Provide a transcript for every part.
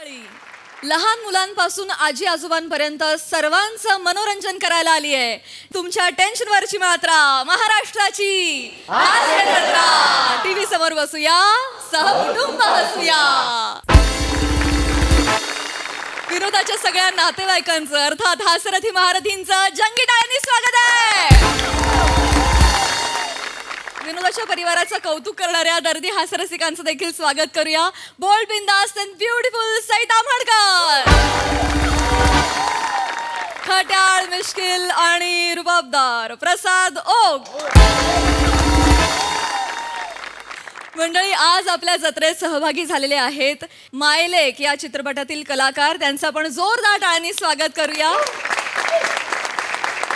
लहान मुलांपासून आजी आजोबांपर्यंत सर्वांचं मनोरंजन करायला आली आहे तुमच्या टेन्शनवरची मात्रा महाराष्ट्राची टीव्ही समोर बसूया सहकुटुंब हसूया विनोदाच्या सगळ्या नातेवाईकांचं अर्थात हास्यरथी महारथींचं जंगी टाळ्यांनी स्वागत आहे। विनोदाच्या परिवाराचं कौतुक करणाऱ्या दर्दी हास्यरसिकांचं देखील स्वागत करूया। बोल्ड बिंदास अँड ब्युटिफुल सईद आंबेडकर, खट्याळ मिश्किल आणि रुबाबदार प्रसाद ओक। मंडळी, आज आपल्या जत्रेत सहभागी झालेले आहेत मायलेक या चित्रपटातील कलाकार, त्यांचं आपण जोरदार टाळ्यांनी स्वागत करूया।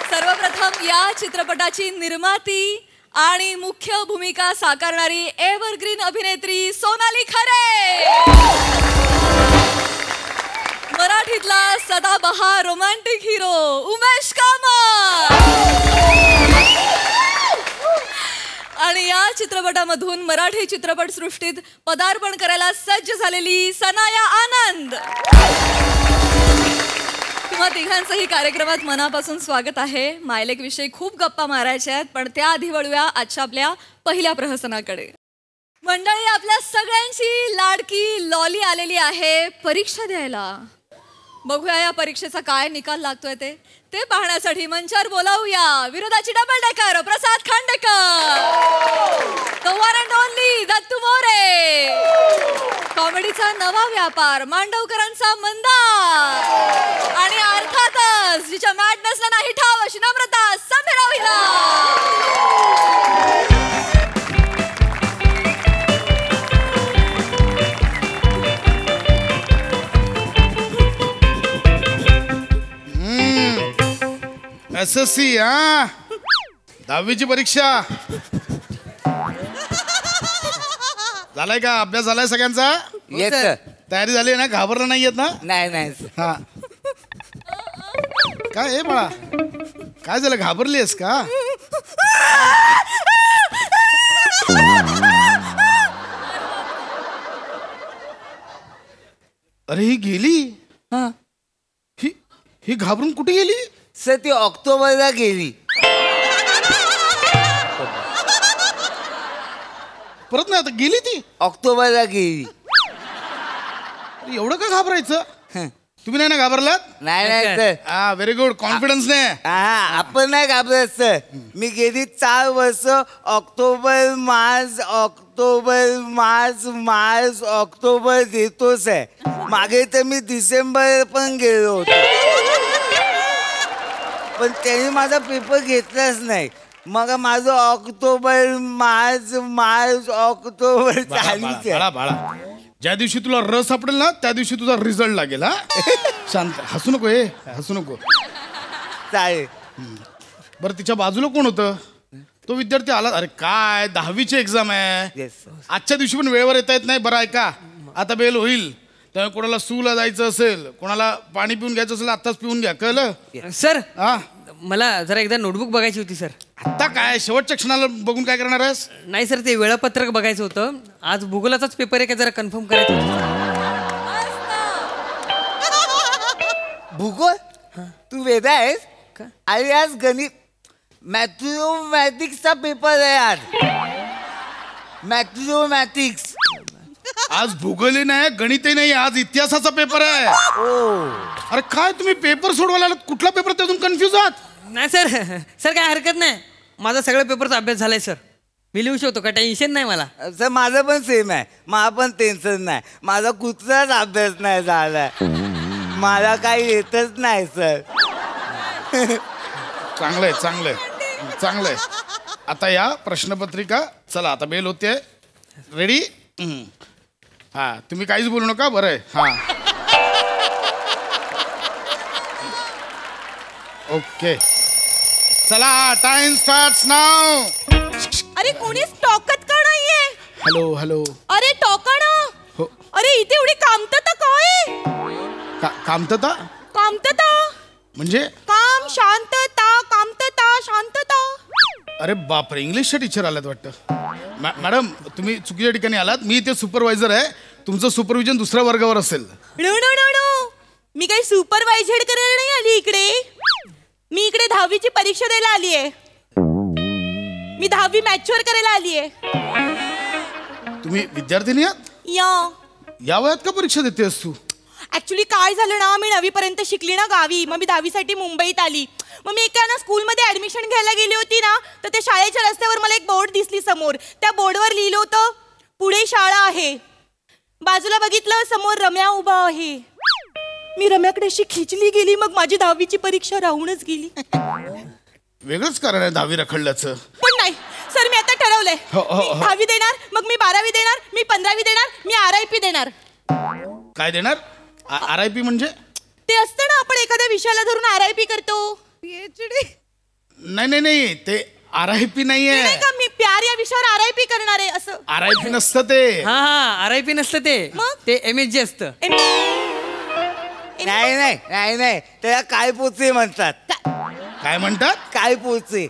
सर्वप्रथम या चित्रपटाची निर्माती आणि मुख्य भूमिका साकारणारी एव्हरग्रीन अभिनेत्री सोनाली खरे, मराठीतला सदाबहार रोमॅन्टिक हिरो उमेश कामत आणि या चित्रपटामधून मराठी चित्रपटसृष्टीत पदार्पण करायला सज्ज झालेली सनाया आनंद। तुम्हा तिघांचंही कार्यक्रमात मनापासून स्वागत आहे। मायलेक विषयी खूप गप्पा मारायच्या आहेत, पण त्याआधी वळूया आजच्या आपल्या पहिल्या प्रहसनाकडे। मंडळी, आपल्या सगळ्यांची लाडकी लॉली आलेली आहे परीक्षा द्यायला। बघूया या परीक्षेचा काय निकाल लागतोय ते पाहण्यासाठी मंचावर बोलावूया विरोधाची double decker Prasad Khandekar, the one and only Dattu More, कॉमेडीचा नवा व्यापार मांडवकरांचा मंदार आणि अर्थातच जिच्या मॅडनेसला नाही ठाव अशी नम्रता समीरा विला। SSC हा 10वीची परीक्षा झालाय का? अभ्यास झालाय सगळ्यांचा? Yes sir. तयारी झाली ना? घाबरला नाही येत ना? नाही नाही हा काय हे बाळा, काय झालं? घाबरलीस का? अरे ही गेली, ही घाबरून कुठे गेली? सर ती ऑक्टोबरला गेली। परत नाही आता गेली ती? ऑक्टोबरला गेली। एवढं का घाबरायचं? तुम्ही नाही ना घाबरलात? नाही नाही सर। हा व्हेरी गुड, कॉन्फिडन्स ने। हा आपण नाही घाबरत सर। मी गेली 4 वर्ष ऑक्टोबर मार्च ऑक्टोबर देतोच आहे। मागे तर मी डिसेंबर पण गेलो होतो, पण त्यांनी माझा पेपर घेतलाच नाही। मग माझं ऑक्टोबर मार्च ऑक्टोबर चालूच आहे। बाळा, ज्या दिवशी तुला रस सापडेल ना त्या दिवशी तुझा रिझल्ट लागेल। हा शांत, हसू नको, हसू नको। चालेल। बरं, तिच्या बाजूला कोण होतं? तो विद्यार्थी आला? अरे काय, 10वीची एक्झाम आहे। येस आजच्या दिवशी पण वेळेवर येता येत नाही। बरं ऐका, आता बेल होईल, त्यामुळे कोणाला सूला जायचं असेल, कोणाला पाणी पिऊन घ्यायचं असेल आत्ताच पिऊन घ्या, कळलं? सर हा मला जरा एकदा नोटबुक बघायची होती सर। आता काय शेवटच्या क्षणाला बघून काय करणार आहेस? नाही सर, ते वेळापत्रक बघायचं होतं। आज भूगोलाचाच पेपर आहे का, जरा कन्फर्म करायचं होतं। भूगोल? तू वेदा आहेस? आणि आज गणित मॅथमॅटिक्सचा पेपर आहे। आज मॅथमॅटिक्स। आज भूगोलही नाही, गणितही नाही, आज इतिहासाचा पेपर आहे। अरे काय तुम्ही पेपर सोडवायला आलात? कुठला पेपर त्यातून कन्फ्युज आहात? नाही सर, सर काय हरकत नाही, माझा सगळ्या पेपरचा अभ्यास झालाय सर। मी लिहू शकतो, काय टेन्शन नाही मला। सर माझं पण सेम आहे, मला पण टेन्शन नाही। माझा कुठलाच अभ्यास नाही झालाय, मला काही येतच नाही सर। चांगलंय चांगलंय चांगलंय। आता या प्रश्नपत्रिका, चला आता बेल होते, रेडी? हा तुम्ही काहीच बोलू नका, बरं आहे? हा ओके, चला टाइम स्टार्ट्स नाउ। अरे कोणीच टोकत का नाहीये? Hello hello. अरे टोका ना। हो। अरे इथे एवढी कामतता काय? कामतता? कामतता म्हणजे? काम, शांतता, कामतता, शांतता। अरे बापरे, इंग्लिशच्या टीचर आल्यात वाटतं। मॅडम तुम्ही चुकीच्या ठिकाणी आलात, मी इथे सुपरवायझर आहे। तुमचं सुपरविजन दुसऱ्या वर्गावर असेल. नो नो नो नो, मी काही सुपरवायझर करायला नाही आली इकडे. मी इकडे 10वीची परीक्षा द्यायला आली आहे. मी 10वी मॅच्युअर करायला आली आहे. तुम्ही विद्यार्थिनी आहात? या वयात का परीक्षा देतेस तू? ऍक्च्युली काय झालं ना, मी 9वी पर्यंत शिकली ना गावी. मग मी 10वीसाठी मुंबईत आली. मग मी एका ना स्कूलमध्ये ऍडमिशन घ्यायला गेली होती ना, तर त्या शाळेच्या रस्त्यावर मला एक बोर्ड दिसली समोर. त्या बोर्डवर लिहिलं होतं पुढे शाळा आहे. बाजूला बघितलं समोर रम्या उभा आहे. मी रम्याकडे अशी खिचली गेली. मग माझी 10वीची परीक्षा राहूनच गेली. वेगळंच कारण आहे 10वी रखडल्याचं. पण नाही सर, मी आता ठरवलंय. हो, हो, हो. मी 10वी देणार, मग मी 12वी देणार, मी 15वी देणार, मी RIP देणार. काय देणार? RIP म्हणजे? ते असतं ना, आपण एखाद्या विषयाला धरून RIP करतो. नाही नाही नाही, ते RIP नाहीये. नाही का, मी प्यार या विषयावर RIP करणार आहे असं. RIP नसतं ते. हा RIP नसतं ते. मग? ते MSG असतं. नाही नाही नाही नाही, त्याला काय पोचे म्हणतात. काय म्हणतात? काय पोचे.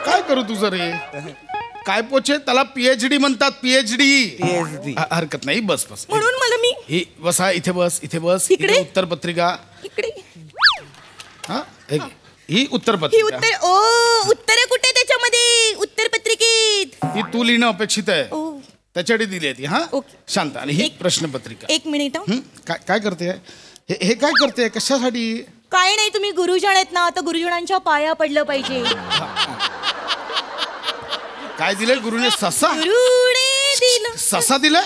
काय करू तुझं रे? काय पोचे? त्याला PhD म्हणतात. PhD. PhD. हरकत नाही, बस बस. म्हणून मला मी ही बसा, इथे बस, इथे बस. इकडे? इथे उत्तर पत्रिका. इकडे हा हे घे. ही उत्तर ही पत्रिका. उत्तर कुठे त्याच्यामध्ये उत्तर पत्रिकेत? ही तू लिहिणं अपेक्षित आहे. ओ त्याच्यासाठी दिली आहे ती. हा ओके. शांत. आणि ही प्रश्नपत्रिका. एक मिनिट हं. काय काय करते? हे काय करते? कशासाठी? काय नाही, तुम्ही गुरुजन आहेत ना, तर गुरुजनांच्या पाया पडलं पाहिजे. काय दिलंय गुरुने? ससा? गुरुने दिलं. ससा दिलाय?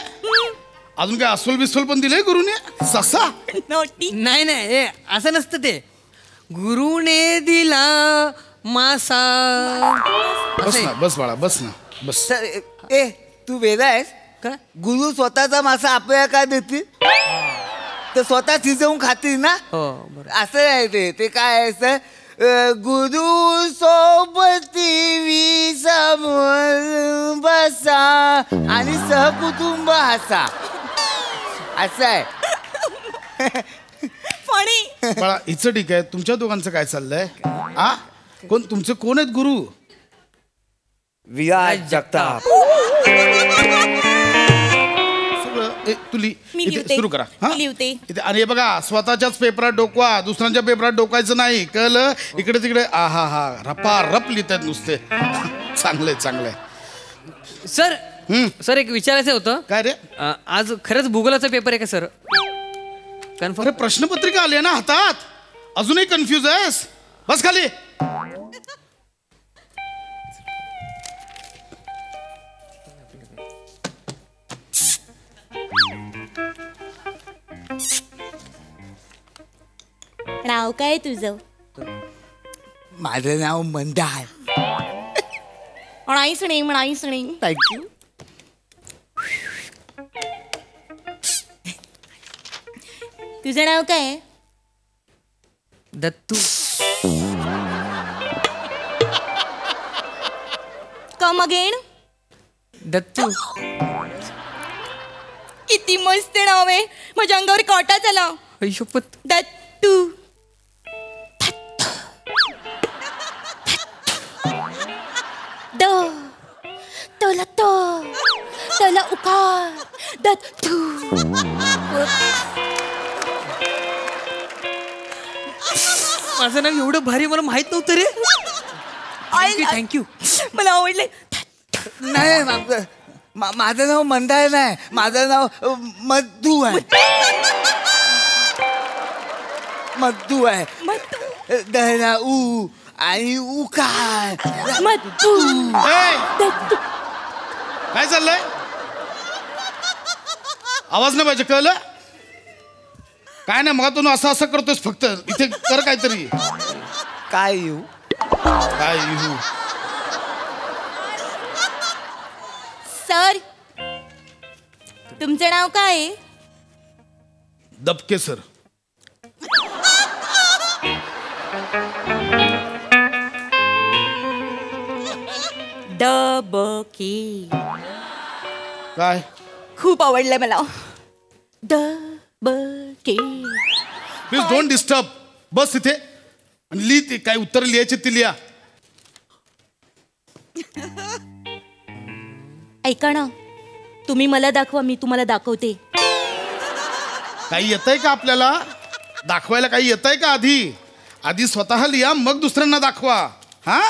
अजून काय अस्वल बिस्वल पण दिलंय गुरुने? ससा? नोटी. नाही नाही, हे असं नसतं ते. गुरुने दिला मासा. बस ना, बस बाळा, बस ना, बस. सर ए तू वेगळा आहेस का? गुरु स्वतःचा मासा आपल्याला काय देतील? तर स्वतः शिजवून खातील ना. हो बरोबर. असं नाही ते. ते काय आहे सर, गुरु सोबती समोर बसा आणि सहकुटुंब हसा. असं आहे. फणी. बाळा हिचं ठीक आहे. तुमच्या दोघांचं काय चाललंय? आ कोण तुमचे? कोण आहेत गुरु? विराज जगताप. तू मी इथे लिहिते. सुरू करा. मी लिहिते. इथे. आणि हे बघा, स्वतःच्याच पेपरात डोकवा, दुसऱ्यांच्या पेपरात डोकायचं नाही, कळलं? इकडे तिकडे आहा हा रपा रप लिहितात नुसते. चांगलंय चांगलंय. सर सर एक विचारायचं होतं. काय रे? आज खरंच भूगोलाचा पेपर आहे का सर? कन्फर्म. अरे प्रश्नपत्रिका आली आहे ना हातात, अजूनही कन्फ्युज आहेस? बस खाली. नाव काय तुझं? माझं नाव मंदार. म्हणायच नाही. थँक्यू. तुझं नाव काय? दत्तू. Come again. दत्तू. किती मस्त नाव आहे. माझ्या अंगावर काटा झाला. ऐशोपत. दत्तू. द तला त तला उकार दत्तू. माझं नाव एवढं भारी मला माहित नव्हतं रे. थँक्यू. मला आवडले. नाही माझं नाव मंदार नाही, माझं नाव मधू आहे. मधू आहे. दहना ऊ आणि उकार. मधू. ए, काय चाललंय? आवाज नाही पाहिजे, कळलं? काय नाही, मग तू असं असं करतोस फक्त. इथे कर काहीतरी. काय येऊ? काय येऊ? सर तुमचं नाव काय आहे? दबके सर. दबके. काय? खूप आवडलंय मला. दबके. Please don't disturb. बस इथे आणि लिही. ते काय उत्तर लिहायचे ते लिहा. ऐका ना, तुम्ही मला दाखवा, मी तुम्हाला दाखवते. काही येतंय का आपल्याला दाखवायला? काही येतंय का? आधी स्वतः लिहा, मग दुसऱ्यांना दाखवा. हा,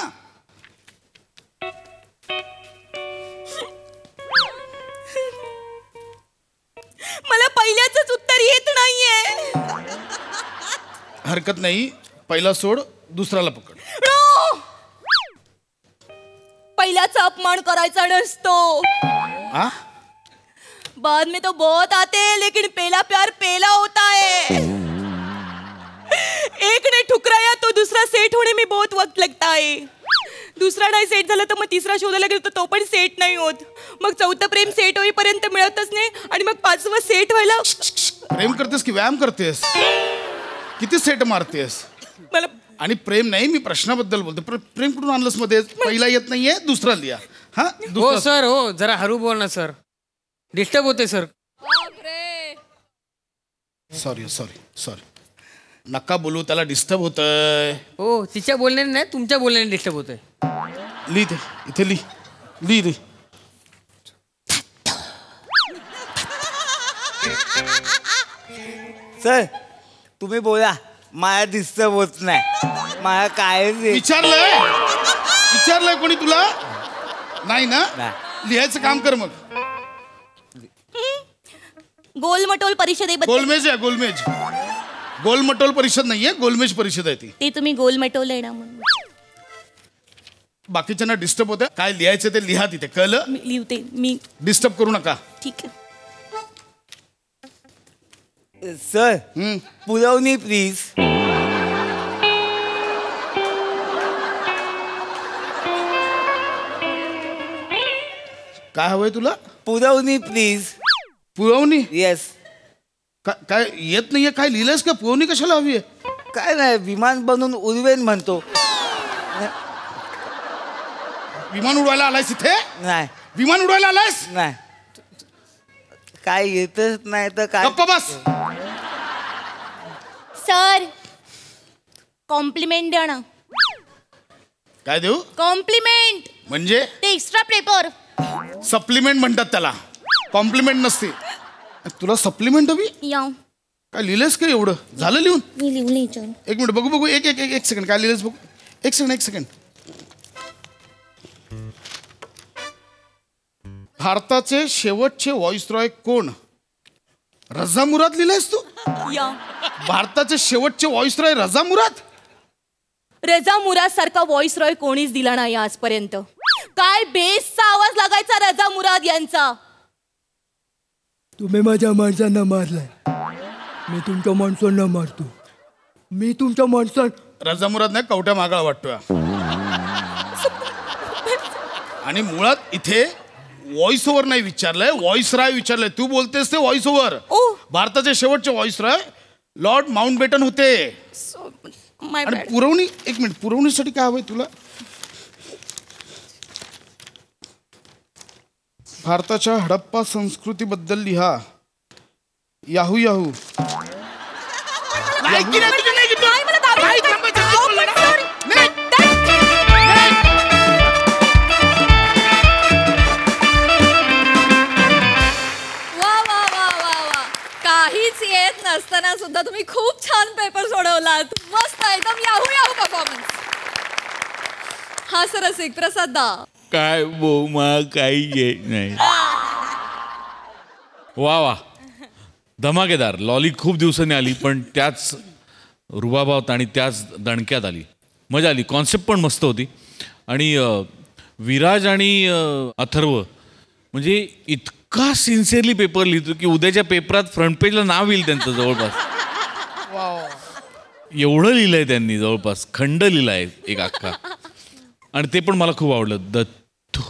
मला पहिल्याच उत्तर येत नाहीये. हरकत नाही. पहिला सोड, दुसऱ्याला पकड. नो! पहिल्याचा अपमान करायचा नसतो. हा, बाद में तो बहुत आते हैं, लेकिन पहला प्यार पहला होता है. एक ने ठुकराया तो दूसरा सेट होने में बहुत वक्त लगता है. दुसरा नाही सेट झाला तर मग तिसरा शोधायला गेलो तर तो पण सेट नाही होत. मग चौथं प्रेम सेट होईपर्यंत मिळतच नाही आणि मग पाचवं सेट व्हायला. प्रेम करतेस की व्यायाम करतेस? किती सेट मारतेस? मला आणि प्रेम नाही, मी प्रश्नाबद्दल बोलतो. प्रेम कुठून आणलंस मध्ये? पहिला येत नाहीये, दुसरा लिहा. हा, हो दुसरा. सर, हो जरा हळू बोल ना सर, डिस्टर्ब होते सर. बापरे. सॉरी नका बोलू, त्याला डिस्टर्ब होतंय. हो, तिच्या बोलण्याने नाही, तुमच्या बोलण्याने डिस्टर्ब होतंय. लिह ते इथे, लिह. सर तुम्ही बोला, मला डिस्टर्ब होत नाही. मला कायच विचारलंय कोणी तुला? नाही ना? नाही. लिहायचं काम कर मग. गोलमटोल परिषदेबद्दल. गोलमेज. गोलमटोल परिषद नाहीये, गोलमेज परिषद आहे ती. ते तुम्ही गोलमटोल आहे ना म्हणून. बाकीच्यांना डिस्टर्ब होतं. काय लिहायचं ते लिहा तिथे, कळलं? मी लिहते. मी डिस्टर्ब करू नका. ठीक आहे. सर पुरवणी प्लीज. काय हवंय तुला? पुरवणी प्लीज. पुरवणी? येस. काय येत नाहीये? काय लिहिलंयस का? पुरवणी कशाला हवी आहे? काय नाही, विमान बनवून उडवेन म्हणतो. विमान उडवायला आलायस इथे? नाही विमान उडवायला आलायस? नाही, काय येतच नाही तर काय. गप्प बस. सर कॉम्प्लिमेंट द्या ना. काय देऊ? कॉम्प्लिमेंट. म्हणजे ते एक्स्ट्रा पेपर. सप्लिमेंट म्हणतात त्याला, कॉम्प्लिमेंट नसते. तुला सप्लिमेंट हवी? या काय लिहिलंयस का एवढं? झालं लिहून? मी लिहून विचार. एक मिनिट बघू. एक सेकंड. काय लिहिलंयस बघू. एक सेकंड. भारताचे शेवटचे व्हॉइसरॉय कोण? रझा मुराद लिहिलंयस तू? या भारताचे शेवटचे व्हॉइसरॉय रझा मुराद? रजा मुराद सारखा व्हॉइस रॉय कोणीच दिला नाही आजपर्यंत. काय बेसचा आवाज लागायचा रजा मुराद यांचा. तुम्ही माझ्या माणसांना मारलाय, मी तुमच्या माणसांना मारतो. मी तुमच्या माणसां. रझा मुराद नाही, कवट्या मागाळ वाटतोय. आणि मुळात इथे व्हॉइस ओव्हर नाही विचारलंय, व्हॉइस राय विचारलंय. तू बोलतेस ते व्हॉइस ओव्हर. भारताचे शेवटचे व्हॉइस राय लॉर्ड माउंटबेटन होते. आणि पुरवणी, एक मिनिट, पुरवणीसाठी काय हवंय तुला? भारताच्या हडप्पा संस्कृतीबद्दल लिहा. याहू काहीच येत नसताना सुद्धा तुम्ही खूप छान पेपर सोडवलात. मस्त, एकदम याहू परफॉर्मन्स. हा सर रसिक प्रसाद दा. काय बोमा, काही येत नाही. वा धमाकेदार. लॉली खूप दिवसांनी आली, पण त्याच रुबाबात आणि त्याच दणक्यात आली. मजा आली. कॉन्सेप्ट पण मस्त होती. आणि विराज आणि अथर्व म्हणजे इतका सिन्सिअरली पेपर लिहितो की उद्याच्या पेपरात फ्रंट पेजला नाव येईल त्यांचं जवळपास. एवढं लिहिलंय त्यांनी, जवळपास खंड लिहिलाय एक अख्खा. आणि ते पण मला खूप आवडलं. दत्तू.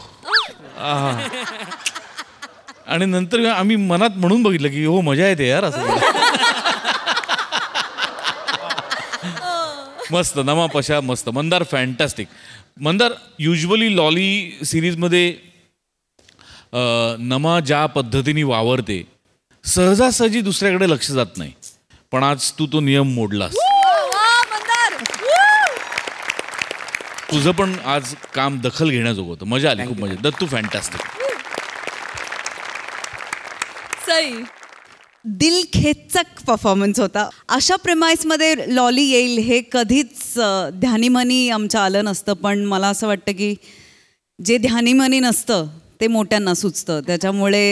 आणि नंतर आम्ही मनात म्हणून बघितलं की हो मजा येते यार असं. मस्त. नमा पशा मस्त. Mandar fantastic. Mandar usually lolly सिरीजमध्ये नमा ज्या पद्धतीने वावरते सहजासहजी दुसऱ्याकडे लक्ष जात नाही, पण आज तू तो नियम मोडलास. तुझं पण आज काम दखल घेण्याजोगं होतं. मजा आली, खूप मजा. दत्तू फॅन्टॅस्टिक. सई. दिलखेचक परफॉर्मन्स होता. अशा प्रेमाइसमध्ये लॉली येईल हे कधीच ध्यानीमनी आमचं आलं नसतं. पण मला असं वाटतं की जे ध्यानीमनी नसतं ते मोठ्यांना सुचतं. त्याच्यामुळे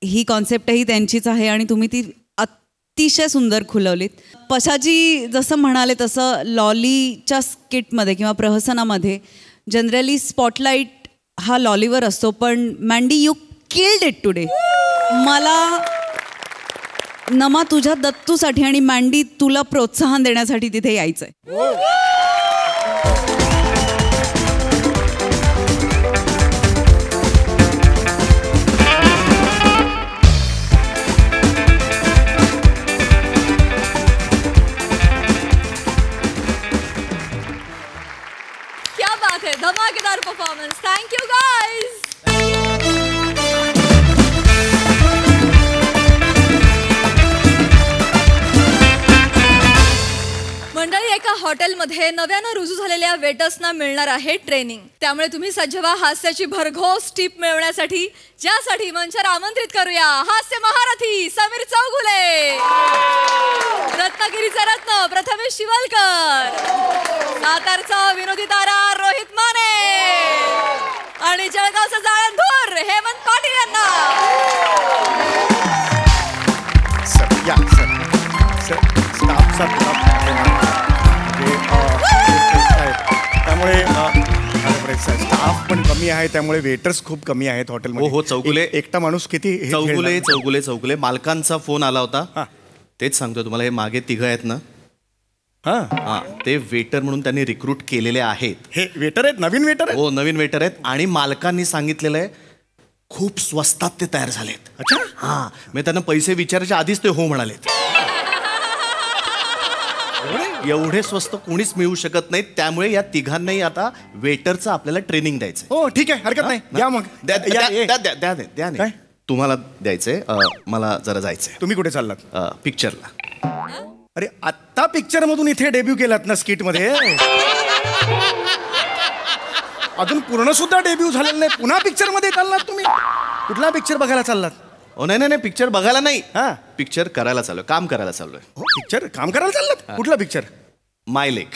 ही कॉन्सेप्टही त्यांचीच आहे आणि तुम्ही ती अतिशय सुंदर खुलवलीत. पशाजी जसं म्हणाले तसं लॉलीच्या स्किटमध्ये किंवा प्रहसनामध्ये जनरली स्पॉटलाईट हा लॉलीवर असतो. पण Mandy you killed it today. मला नमा तुझ्या दत्तूसाठी आणि मँडी तुला प्रोत्साहन देण्यासाठी तिथे यायचंय. क्या बात है, धमाकेदार परफॉर्मन्स. Thank you guys. मंडळी, एका हॉटेलमध्ये नव्यानं रुजू झालेल्या वेटर्सना मिळणार आहे ट्रेनिंग. त्यामुळे तुम्ही सज्ज व्हा हास्याची भरघोस टीप मिळवण्यासाठी, ज्यासाठी मंचावर आमंत्रित करूया हास्य महारथी समीर चौगुले, रत्नागिरीचा रत्न प्रथमेश शिवलकर, सातारचा विनोदी तारा रोहित माने आणि जळगावचा जाळंधूर हेमंत पाटील यांना. त्यामुळे स्टाफ पण कमी आहे, त्यामुळे वेटर्स खूप कमी आहेत हॉटेलमध्ये. हो चौगुले, एकटा माणूस किती चौगुले मालकांचा फोन आला होता. तेच सांगतोय तुम्हाला, हे मागे तिघं आहेत ना, हा ते वेटर म्हणून त्यांनी रिक्रूट केलेले आहेत. हे वेटर आहेत, नवीन वेटर आहेत. हो नवीन वेटर आहेत आणि मालकांनी सांगितलेलं आहे खूप स्वस्तात ते तयार झालेत. अच्छा. हा मी त्यांना पैसे विचारायच्या आधीच ते हो म्हणालेत. एवढे स्वस्त कोणीच मिळू शकत नाहीत. त्यामुळे या तिघांनाही आता वेटरचं आपल्याला ट्रेनिंग द्यायचं. हो ठीक आहे, हरकत नाही. द्या मग. द्या. तुम्हाला द्यायचंय, मला जरा जायचंय. तुम्ही कुठे चाललात? पिक्चरला. अरे आत्ता पिक्चर मधून इथे डेब्यू केलात ना स्किट मध्ये. अजून पूर्ण सुद्धा डेब्यू झालेलं नाही, पुन्हा पिक्चर मध्ये चाललात तुम्ही? कुठला पिक्चर बघायला चाललात? ओ नाही पिक्चर बघायला नाही, हा पिक्चर करायला चाललोय, काम करायला चाललोय. पिक्चर काम करायला चाललात? कुठला पिक्चर? माय लेक.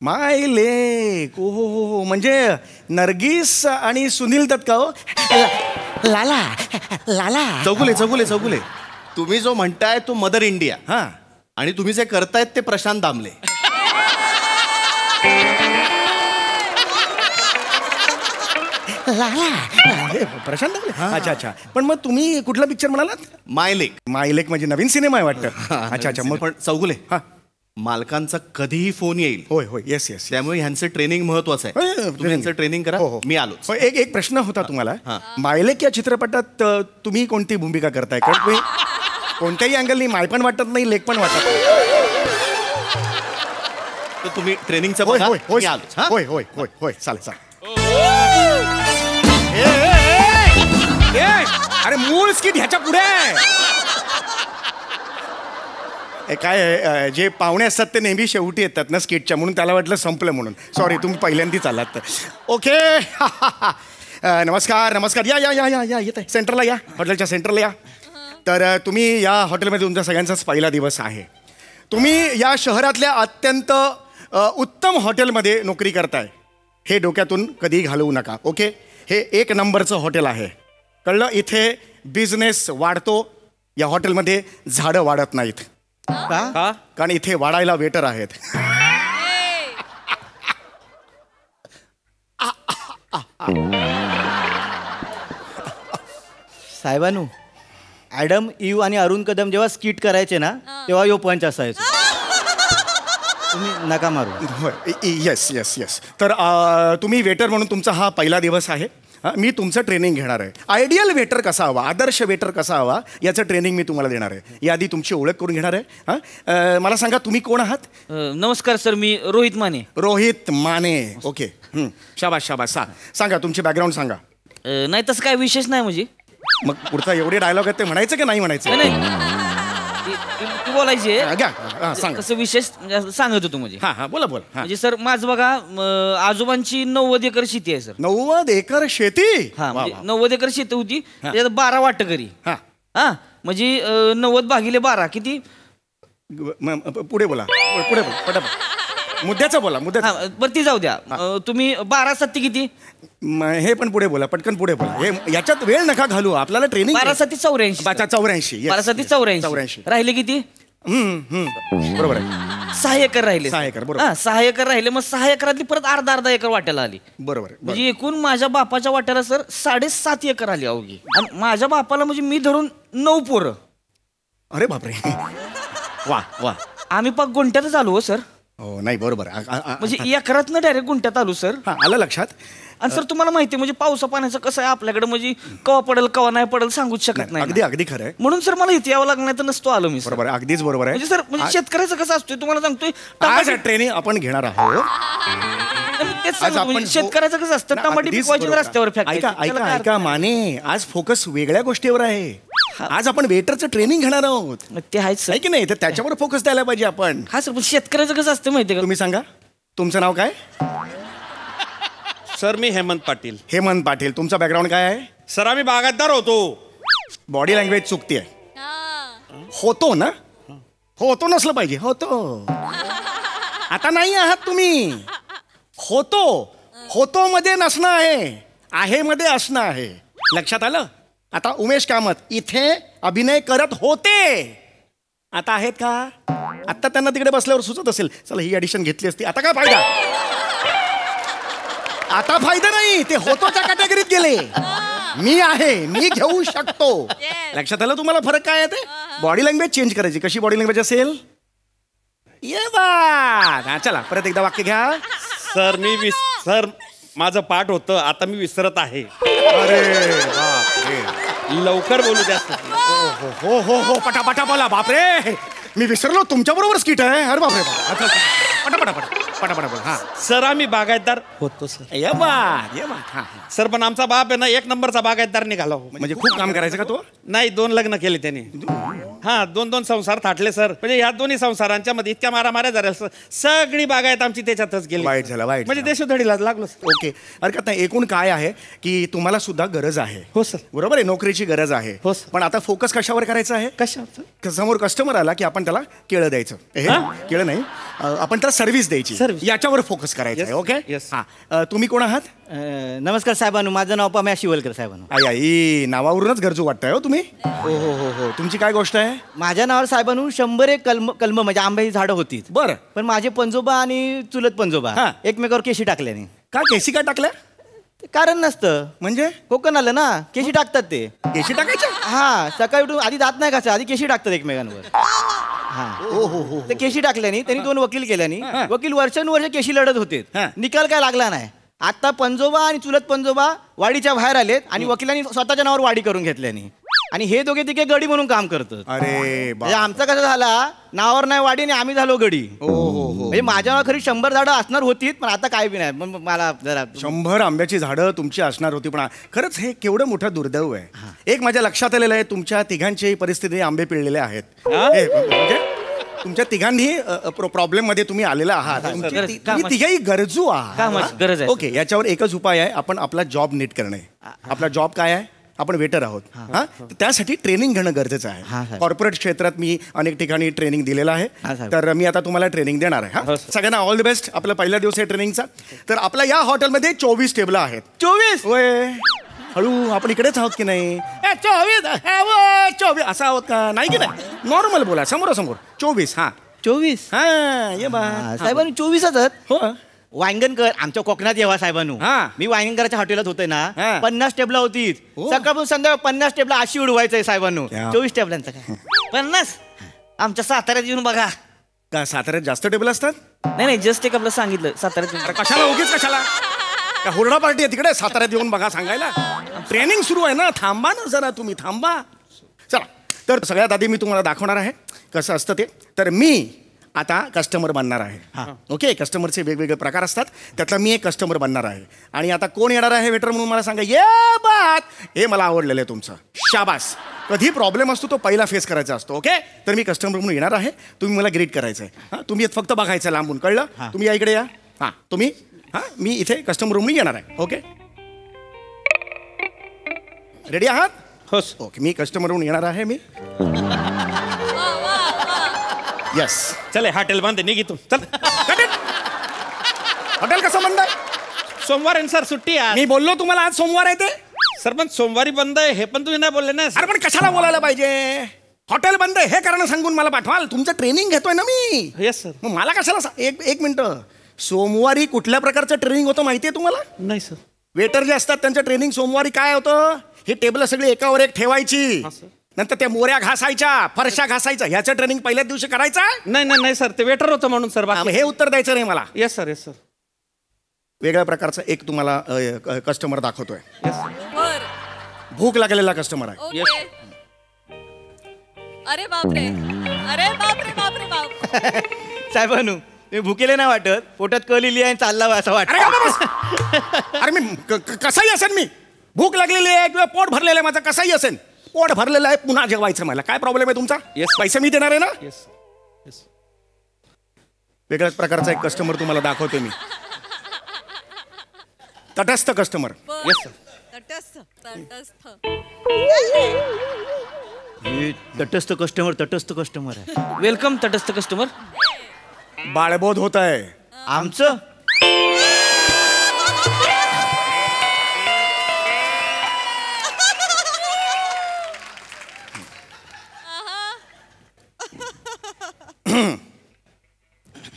माय लेक. ओ हो, म्हणजे नर्गिस आणि सुनील दत्त का? हो लाला लाला. चौगुले तुम्ही जो म्हणताय तो मदर इंडिया. हा आणि तुम्ही जे करतायत ते प्रशांत दामले. प्रशांत दामले. अच्छा. पण मग तुम्ही कुठला पिक्चर म्हणालात? माय लेक. माय लेक म्हणजे नवीन सिनेमा आहे वाटतं. अच्छा. मग पण चौगुले, मालकांचा कधीही फोन येईल. होय येस. त्यामुळे ह्यांचं ट्रेनिंग महत्वाचं आहे. तुम्ही यांचं ट्रेनिंग करा. मी आलो. एक प्रश्न होता तुम्हाला. मायलेक या चित्रपटात तुम्ही कोणती भूमिका करताय? कारण तुम्ही कोणत्याही अँगलनी माय पण वाटत नाही, लेक पण वाटत नाही. तर तुम्ही ट्रेनिंगचं होय चालेल. अरे मूळ स्किट ह्याच्या पुढे काय जे पाहुणे असतात ते नेहमी शेवटी येतात ना स्किटच्या, म्हणून त्याला वाटलं संपलं म्हणून. सॉरी, तुम्ही पहिल्यांदाच आलात तर. ओके. नमस्कार. या येत आहे सेंटरला, या हॉटेलच्या सेंटरला या. तर तुम्ही या हॉटेलमध्ये तुमचा सगळ्यांचाच पहिला दिवस आहे. तुम्ही या शहरातल्या अत्यंत उत्तम हॉटेलमध्ये नोकरी करताय, हे डोक्यातून कधीही घालवू नका. ओके. हे 1 नंबरचं हॉटेल आहे, कळलं? इथे बिझनेस वाढतो. या हॉटेलमध्ये झाडं वाढत नाहीत. का? कारण इथे वाढायला वेटर आहेत. साहेबानू, ॲडम इव आणि अरुण कदम जेव्हा स्किट करायचे ना, तेव्हा यो पंच असायचो. तुम्ही नका मारू. होय. येस. तर तुम्ही वेटर म्हणून तुमचा हा पहिला दिवस आहे. मी तुमचं ट्रेनिंग घेणार आहे. आयडियल वेटर कसा हवा, आदर्श वेटर कसा हवा, याचं ट्रेनिंग मी तुम्हाला देणार आहे. याआधी तुमची ओळख करून घेणार आहे. मला सांगा, तुम्ही कोण आहात? नमस्कार सर, मी रोहित माने. रोहित माने. ओके. शाबास. सांगा तुमची बॅकग्राऊंड सांगा. नाही तसं काय विशेष नाही. म्हणजे मग पुढचा एवढे डायलॉग आहेत ते म्हणायचं की नाही म्हणायचं? तू बोलायचे सांग. कसं विशेष सांगत होतो. म्हणजे हा बोला. म्हणजे सर, माझं बघा, आजोबांची 90 एकर शेती आहे सर. 90 एकर शेती? हा, 90 एकर शेती होती. त्याच्यात 12 वाटकरी. हा, म्हणजे 90/12 किती? पुढे बोला, पुढे बोला, पटापट मुद्द्याचं बोला, मुद्द्याचं. बरं ती जाऊ द्या. तुम्ही 12/7 किती? हे पण पुढे बोला, पटकन पुढे बोला. हे याच्यात वेळ नका घालू, आपल्याला ट्रेनिंग. 12/7 84. 84. 84. राहिले किती? बरोबर आहे. 6 एकर राहिले. 6 एकर बरोबर. 6 एकर राहिले. मग 6 एकरातली परत अर्धा एकर वाट्याला आली. बरोबर. म्हणजे एकूण माझ्या बापाच्या वाट्याला सर 7.5 एकर आली अवघी. आणि माझ्या बापाला म्हणजे मी धरून 9 पोरं. अरे बापरे. वा वा. आम्ही पाक गुंट्यातच आलो हो सर. हो नाही बरोबर. म्हणजे एकरातनं डायरेक्ट गुंट्यात आलो सर. आलं लक्षात. आणि सर तुम्हाला माहिती आहे म्हणजे पावसा पाण्याचं कसं आहे आपल्याकडे, म्हणजे कवा पडेल कवा नाही पडेल सांगूच शकत नाही. अगदी अगदी खरं आहे. म्हणून सर मला इथे यावं लागणार तर नसतो आलो मी. बरोबर, अगदीच बरोबर आहे. म्हणजे सर म्हणजे शेतकऱ्याचं कसं असतोय तुम्हाला सांगतोय. आज ट्रेनिंग आपण घेणार आहोत. शेतकऱ्याचं कसं असतं, टमाटे पिकवायची रस्त्यावर ऐका ऐका ऐका माने, आज फोकस वेगळ्या गोष्टीवर आहे. आज आपण वेटरचं ट्रेनिंग घेणार आहोत. ते आहेच आहे की नाही, तर त्याच्यावर फोकस द्यायला पाहिजे आपण. हा सर, पण शेतकऱ्याचं कसं असतं माहितीये का? तुम्ही सांगा, तुमचं नाव काय? सर मी हेमंत पाटील. हेमंत पाटील, तुमचा बॅकग्राऊंड काय आहे? सर आम्ही बागायतदार होतो. बॉडी लँग्वेज चुकती आहे. होतो ना, होतो नसलं पाहिजे. होतो आता नाही आहात तुम्ही. होतो, होतो मध्ये नसणं आहे मध्ये असणं आहे. लक्षात आलं? आता उमेश कामत इथे अभिनय करत होते, आता आहेत का? आता त्यांना तिकडे बसल्यावर सुचत असेल चला ही ऍडिशन घेतली असती, आता काय फायदा? आता फायदा नाही, ते होतोच्या कॅटेगरीत गेले. मी आहे, मी घेऊ शकतो. लक्षात आलं तुम्हाला फरक काय आहे ते? बॉडी लँग्वेज चेंज करायची. कशी बॉडी लँग्वेज असेल? ये बा. चला परत एकदा वाक्य घ्या. सर माझं पाठ होतं, आता मी विसरत आहे. अरे बापरे, लवकर बोलू द्या. हो हो हो पटापटा बोला. बापरे मी विसरलो, तुमच्या बरोबर स्किट आहे. अरे बापरे, पटापटा बोला. हा सर आम्ही बागायतदार होतो सर. ये बात ये बात. हा सर पण आमचा बाप आहे ना 1 नंबरचा बागायतदार निघाला. म्हणजे खूप काम करायचं का तो? नाही, 2 लग्न केले त्याने. हा 2 संसार थाटले सर. म्हणजे ह्या दोन्ही संसारांच्या मध्ये इतक्या मारामाऱ्या झाल्या सर, सगळी बागायत आमची त्याच्यातच गेली. वाईट झालं, वाईट म्हणजे देशोधडीला लागलो. ओके, हरकत नाही. एकूण काय आहे की तुम्हाला सुद्धा गरज आहे. हो सर, बरोबर आहे, नोकरीची गरज आहे. हो पण आता फोकस कशावर करायचं आहे? कशावर? समोर कस्टमर आला की आपण त्याला केळं द्यायचं. केळं नाही, आपण त्याला सर्व्हिस द्यायची, याच्यावर फोकस करायचं आहे. ओके. हा, तुम्ही कोण आहात? नमस्कार साहेबांनो, माझं नाव पम्या शिवलकर साहेबांनो. आई नावावरूनच गरजू वाटतंय हो तुम्ही. हो हो हो हो. तुमची काय गोष्ट आहे? माझ्या नावावर साहेबांनो 100 कलम म्हणजे आंब्याची झाडं होती. बरं. पण माझे पंजोबा आणि चुलत पंजोबा एकमेकावर केशी टाकल्याने. का केशी का टाकल्या? कारण नसतं. म्हणजे कोकण आलं ना, केशी टाकतात ते. केशी टाकायच्या? हा, सकाळी उठून आधी दात नाही घासा, आधी केशी टाकतात एकमेकांवर. हा हो हो हो. ते केशी टाकल्याने त्यांनी 2 वकील केल्यानी. वकील वर्षानुवर्ष केशी लढत होते, निकाल काय लागला नाही. आता पंजोबा आणि चुलत पंजोबा वाडीच्या बाहेर आलेत आणि वकिलांनी स्वतःच्या नावावर वाडी करून घेतल्यानी. आणि हे दोघे तिघे गडी म्हणून काम करतात. अरे म्हणजे आमचं कसं झाला, नावावर नाही वाडी आणि आम्ही झालो गडी. म्हणजे माझ्या नावावर खरी 100 झाडं असणार होती, पण आता काय बी नाही. मला जरा 100 आंब्याची झाडं तुमची असणार होती, पण खरंच हे केवढं मोठं दुर्दैव आहे. एक माझ्या लक्षात आलेलं आहे, तुमच्या तिघांची परिस्थिती आंबे पिळलेले आहेत. म्हणजे तुमच्या तिघांनी प्रॉब्लेम मध्ये तुम्ही आलेला आहात. तुम्ही तिघेही गरजू आहात. ओके, याच्यावर एकच उपाय आहे, आपण आपला जॉब नीट करणे. आपला जॉब काय आहे? आपण वेटर आहोत. हा, त्यासाठी ट्रेनिंग घेणं गरजेचं आहे. कॉर्पोरेट क्षेत्रात मी अनेक ठिकाणी ट्रेनिंग दिलेलं आहे, तर मी आता तुम्हाला ट्रेनिंग देणार आहे. हा, सगळ्यांना ऑल द बेस्ट. आपला पहिला दिवस आहे ट्रेनिंगचा. तर आपल्या या हॉटेलमध्ये 24 टेबल आहेत. 24? होय. हळू, आपण इकडेच आहोत की नाही? 24 असं आहोत का? नाही की नाही, नॉर्मल बोला, समोरासमोर. 24. हा 24. हा ये बा साहेबांनी 24च. हो. वांगणकर आमच्या कोकणात येवा साहेबांनो. मी वांगणकराच्या हॉटेलात होते ना, 50 टेबला होती. सकाळपासून संध्याकाळ 50 टेबला अशी उडवायचंय साहेबांनो. 24 टेबलांचं काय? 50? आमच्या साताऱ्यात येऊन बघा. का साताऱ्यात जास्त टेबल असतात? नाही, जस्ट एक आपलं सांगितलं साताऱ्यात. कशाला उगीच कशाला? हुरडा पार्टी आहे तिकडे, साताऱ्यात येऊन बघा सांगायला. ट्रेनिंग सुरू आहे ना, थांबा ना जरा, तुम्ही थांबा. चला, तर सगळ्यात आधी मी तुम्हाला दाखवणार आहे कसं असतं ते. तर मी आता कस्टमर बनणार आहे. ओके, कस्टमरचे वेगवेगळे प्रकार असतात, त्यातला मी एक कस्टमर बनणार आहे. आणि आता कोण येणार आहे वेटर म्हणून मला सांगा. ये बात, हे मला आवडलेलं आहे तुमचं. शाबास. कधी प्रॉब्लेम असतो तो पहिला फेस करायचा असतो. ओके, तर मी कस्टमर म्हणून येणार आहे, तुम्ही मला ग्रीट करायचं आहे. हां, तुम्ही फक्त बघायचं लांबून, कळलं? तुम्ही या इकडे या. हां, तुम्ही मी इथे कस्टमर म्हणून येणार आहे. ओके, रेडी आहात? हो ओके, मी कस्टमर म्हणून येणार आहे मी. येस, चले हॉटेल बंद आहे, निघ इथून चल. हॉटेल कसं बंद आहे? सोमवार आहे सर, सुट्टी आहे. मी बोललो तुम्हाला आज सोमवार आहे ते. सर पण सोमवारी बंद आहे हे पण तुम्ही नाही बोलले ना. अरे पण कशाला बोलायला पाहिजे? हॉटेल बंद आहे हे कारण सांगून मला पाठवाल? तुमचं ट्रेनिंग घेतोय ना मी. Yes sir. मग मला कशाला एक मिनिट, सोमवारी कुठल्या प्रकारचं ट्रेनिंग होतं माहितीये तुम्हाला? नाही सर. वेटर जे असतात त्यांचं ट्रेनिंग सोमवारी काय होतं? हे टेबल सगळी एकावर एक ठेवायची, नंतर त्या मोऱ्या घासायच्या, फरशा घासायच्या. ह्याचं ट्रेनिंग पहिल्याच दिवशी करायचं? नाही नाही नाही सर, ते वेटर होतं म्हणून सर. हे उत्तर द्यायचं नाही मला. Yes sir, yes sir. वेगळ्या प्रकारचा एक तुम्हाला कस्टमर दाखवतोय. भूक लागलेला कस्टमर आहे. अरे बापरे, अरे बापरे बापरे बाप. साहेबानू मी भुकेले नाही वाटत, पोटात कळलेली आहे चालला असं वाटत. अरे मी कसाही असेल, मी भूक लागलेली आहे किंवा पोट भरलेलं आहे माझं, कसाही असेल, पोट भरलेलं आहे, पुन्हा जेवायचं मला. काय प्रॉब्लेम आहे तुमचा? पैसे मी देणार आहे ना. वेगळ्याच प्रकारचा एक कस्टमर तुम्हाला दाखवतोय मी. तटस्थ कस्टमर. Yes sir. तटस्थ तटस्थ. तटस्थ कस्टमर, तटस्थ कस्टमर आहे. वेलकम तटस्थ कस्टमर. बाळबोध होत आहे आमचं.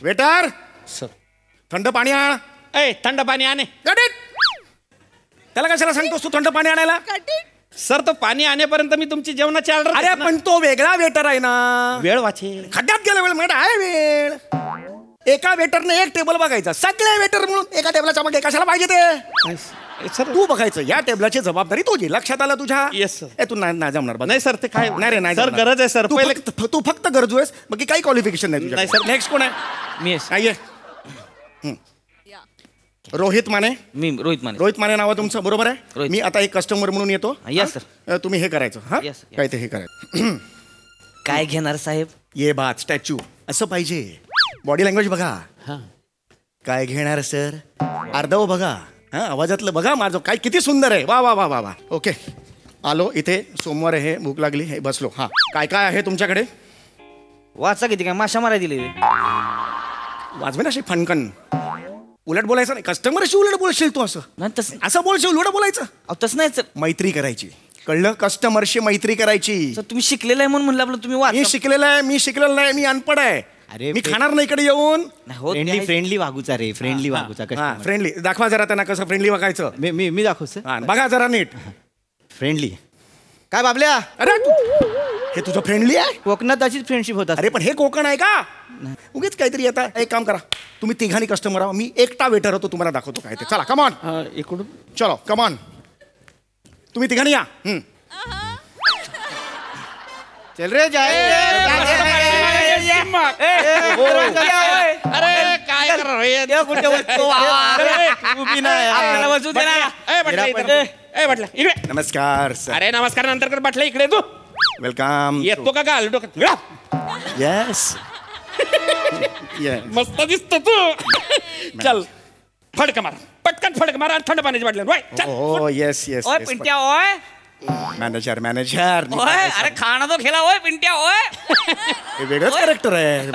वेटर सर, थंड पाणी आण. ए थंड पाणी आणे. त्याला कशाला सांगतोस तू थंड पाणी आणायला? सर तो पाणी आणेपर्यंत मी तुमची जेवणाची ऑर्डर. अरे पण तो वेगळा वेटर आहे ना. वेळ वाचे. खड्ड्यात गेला वेळ म्हणजे आहे वेळ. एका वेटरने एक टेबल बघायचा, सगळे वेटर म्हणून एका टेबलाच्या मागे कशाला पाहिजे ते? तू बघायचं, या टेबलाची जबाबदारी तुझी. लक्षात आलं तुझ्या? Yes sir. तू नाही जमणार. नाही सर, ते काय नाही रे, नाही सर, जमणार. गरज आहे सर. तू फक्त गरजू आहेस, बाकी काही क्वालिफिकेशन नाही तुझ्या. नाही सर. नेक्स्ट कोण आहे? मी आहे रोहित माने. मी रोहित माने. रोहित माने नाव तुमचं, बरोबर आहे? मी आता एक कस्टमर म्हणून येतो. Yes sir. तुम्ही हे करायचं. हा, Yes, काय ते हे करायचं. काय घेणार साहेब? ये बात स्टॅच्यू असं पाहिजे. बॉडी लँग्वेज बघा. काय घेणार सर? अर्धव बघा. हा, आवाजातलं बघा माझं काय किती सुंदर आहे. वा वा वा वा वा. ओके, आलो इथे. सोमवार आहे, भूक लागली, हे बसलो. हा, काय काय आहे तुमच्याकडे? वाचा किती काय माशा मारा दिले. वाजवे ना अशी फणकन. उलट बोलायचं नाही. कस्टमरशी उलट बोलशील तू. असं नाही तसं असं बोलशील, उलट बोलायचं. तसं नाही सर. मैत्री करायची, कळलं? कस्टमरशी मैत्री करायची. सर तुम्ही शिकलेलं आहे म्हणून म्हणलं आपलं तुम्ही वाचा. मी शिकलेला आहे, मी शिकलेला नाही, मी अनपड आहे. अरे मी खाणार नाही इकडे येऊन. फ्रेंडली वागूचा रे, फ्रेंडली वागूचा. फ्रेंडली दाखवा जरा त्यांना कसं फ्रेंडली वागायचं. मी दाखवू सर. हा, बघा जरा नीट. फ्रेंडली काय बाबल्या? अरे हे तुझं फ्रेंडली आहे? कोकणात अशीच फ्रेंडशिप होता. अरे पण हे कोकण आहे का? उगीच काहीतरी. आता एक काम करा, तुम्ही तिघांनी कस्टमर आहो, मी एकटा वेटर होतो, तुम्हाला दाखवतो काय ते. चला कमान. इकडून चलो कमान. तुम्ही तिघांनी या. चल रे जाय. अरे काय कर कुठे उभी नाही आपल्याला बसू दे ना. इकडे. नमस्कार सर. अरे नमस्कार नंतर कर. बाटला इकडे तू. वेलकम. येतो का गाल डोक्यात? येस. मस्त दिसतो तू. चल फडक मार, पटकन फडक मार आणि थंड पाण्याची बाटली. हो येस येस. ओय पिंट्या ओय. Manager manager. ओय अरे खाना तो खेळा ओय पिंट्या ओय. हे वेगळंच कॅरेक्टर आहे.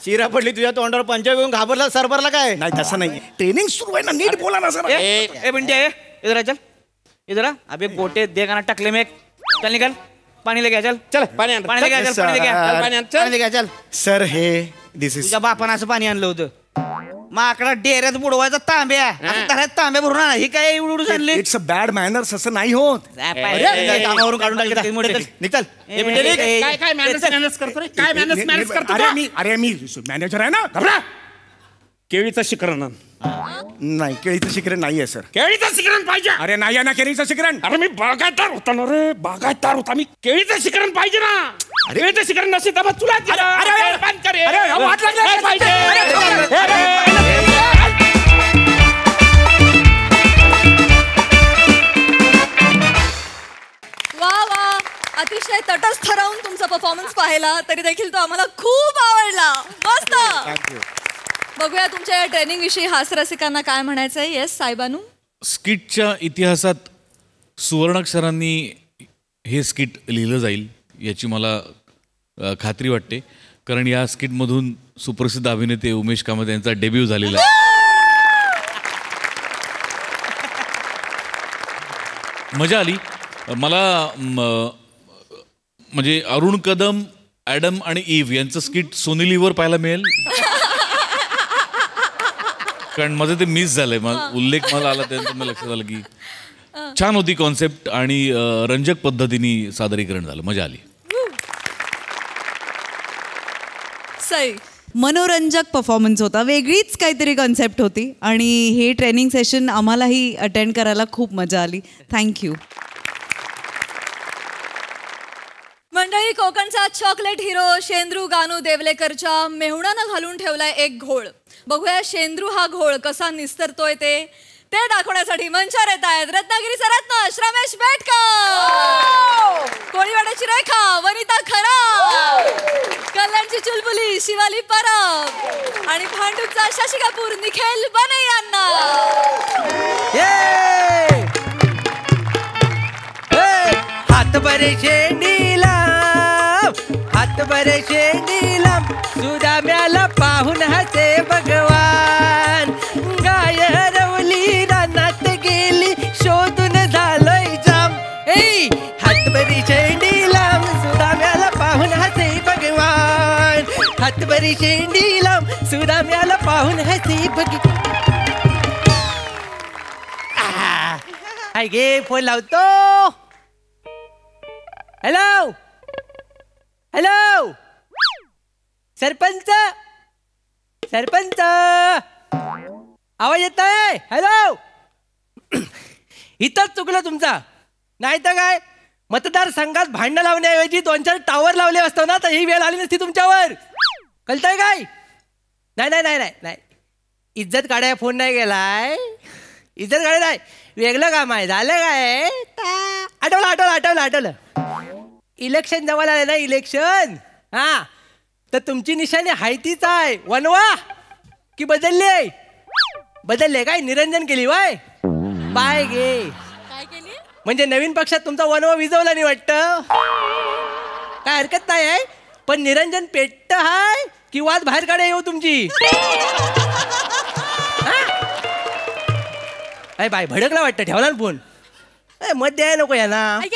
शिरा पडली तुझ्या तोंडावर, पंचा घेऊन घाबरला सरबरला काय? नाही तसं नाही. ट्रेनिंग सुरू आहे ना, नीट बोला ना सर. ए पिंट्या इधर आ, चल इधर आ. अबे गोटे दे गाना टकले में. चल निकल पाणी लेके चल. चल पाणी आण. पाणी लेके चल. पाणी लेके पाणी आण. पाणी लेके चल. सर हे दिस इज. तुझ्या बापानं असं पाणी आणलं होतं. माकडा डेऱ्यात बुडवायचा तांब्या, असं घरात तांब्या भरून आणा. ही काय एवढं आणले? It's a bad manners. असं नाही होत. कामावरून काढून टाकले निघल. काय काय मॅनेज करतो रे? काय मॅनेज करतो? अरे मी मॅनेजर आहे ना. घबरा. केळीचं शिकरण नाही, केळीचं शिकरण नाहीये सर. केळीचं शिकरण पाहिजे. अरे नाही आहे ना केळीचं शिकरण. अरे मी बागायतदार होता ना रे, बागायतदार होता मी. केळीचं शिकरण पाहिजे ना. केळीचं शिकरण नसेल तर तुला वा वा, अतिशय तटस्थ राहून तुमचा परफॉर्मन्स पाहिला तरी देखील तो आम्हाला खूप आवडला. मस्त. बघूया तुमच्या या ट्रेनिंग विषयी हास्यरसिकांना काय म्हणायचं आहे. येस साहेबानू. स्किटच्या इतिहासात सुवर्णाक्षरांनी हे स्किट लिहिलं जाईल याची मला खात्री वाटते, कारण या स्किटमधून सुप्रसिद्ध अभिनेते उमेश कामत यांचा डेब्यू झालेला आहे. मजा आली मला. म्हणजे अरुण कदम, ॲडम आणि इव्ह यांचं स्किट सोनी लिव्हवर पाहायला मिळेल, कारण माझं ते मिस झालंय. उल्लेख मला आला त्यानंतर मला लक्षात आलं की छान होती कॉन्सेप्ट आणि रंजक पद्धतीने सादरीकरण झालं. मजा आली. मनोरंजक परफॉर्मन्स होता, वेगळीच काहीतरी कॉन्सेप्ट होती आणि हे ट्रेनिंग सेशन आम्हालाही अटेंड करायला खूप मजा आली. थँक्यू. मंडळी, कोकणचा चॉकलेट हिरो शेंद्रू गानू देवलेकरच्या मेहुणानं घालून ठेवलाय एक घोळ. बघूया शेंद्रू हा घोळ कसा निस्तरतोय ते दाखवण्यासाठी मंचावर येत आहेत रत्नागिरीचा रत्न श्रमेश बेटकर, कोळीवाड्याची रेखा वनिता खरा, कल्याणची चुलबुली शिवाली परब आणि भांडूपचा शशी कपूर निखिल बने यांना. हात बरे शेंडीला, हात बरे शेंडीला, सुदाम्याला पाहून हसे भगवान. गाय हरवली रानात गेली, शोधून झालोय जाम. हात बरी शेंडीला, सुदाम्याला पाहून हसे भगवान. हात बरी शेंडीला, सुदाम्याला पाहून हसे भगवान. हाय गे, फोन लावतो. हॅलो हॅलो, सरपंच सरपंच, आवाज येत आहे? हॅलो. इथंच चुकलं तुमचा, नाही तर काय मतदारसंघात भांडण लावण्याऐवजी 2-4 टावर लावले असतो ना, तर ही वेळ आली नसती तुमच्यावर. कळतंय काय? नाही नाही नाही नाही नाही, इज्जत काढाय फोन नाही गेलाय, इज्जत काढाय नाही, वेगळं काम आहे. झालं काय? आठवलं आठवलं आठवलं आठवलं, इलेक्शन जवळ आलं ना, इलेक्शन. हा, तर तुमची निशाणी हाय तीच आहे. वनवा की बदलले? बदलले काय? निरंजन केली वाय बाय गे. काय केली? म्हणजे नवीन पक्षात तुमचा वनवा विजवला नाही वाटतं. काय हरकत नाही आहे, पण निरंजन पेट्ट हाय की वाद बाहेर काढा येऊ तुमची. अय बाय, भडकला वाटतं, ठेवला ना फोन. मत द्याय नको या ना. काय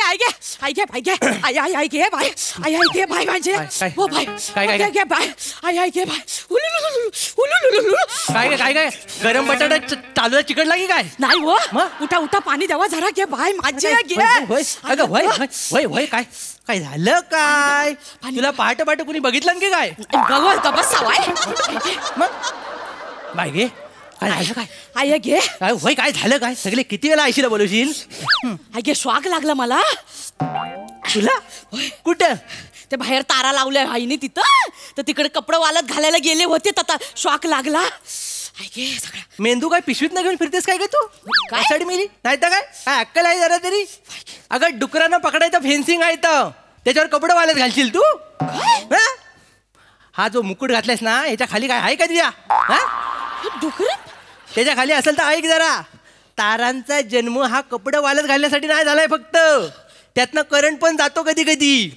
काय काय गरम बटाटा चालू चिकटला की काय? नाही हो, उठा उठा, पाणी द्यावा जरा. घे बाय माझी. अगं वय वय वय, काय काय झालं? काय तुला पहाटे पहाटे कुणी बघितलं की काय? बाय गे, काय झालं? काय आय घे. काय वय, काय झालं? काय सगळे किती वेळा आईशीला बोलवशील? आय घे, श्वाक लागला मला. तुला कुठं? ते बाहेर तारा लावल्या आईने तिथं, तर तिकडे कपडे वालत घालायला गेले होते, तर श्वाक लागला. आय घे सगळा. मेंदू काय पिशवीत न घेऊन फिरतेस काय ग तू? काय साडी मेली नाही तर काय? काय अक्कल आहे जरा तरी? अगं डुकरांना पकडायचं फेन्सिंग आहे तर त्याच्यावर कपडे वालत घालशील तू? हा जो मुकुट घातलायस ना, ह्याच्या खाली काय आहे का तुझ्या? डुकर त्याच्या खाली असेल तर ऐक जरा, तारांचा जन्म हा कपडे वालत घालण्यासाठी नाही झालाय फक्त, त्यातनं करंट पण जातो कधी कधी.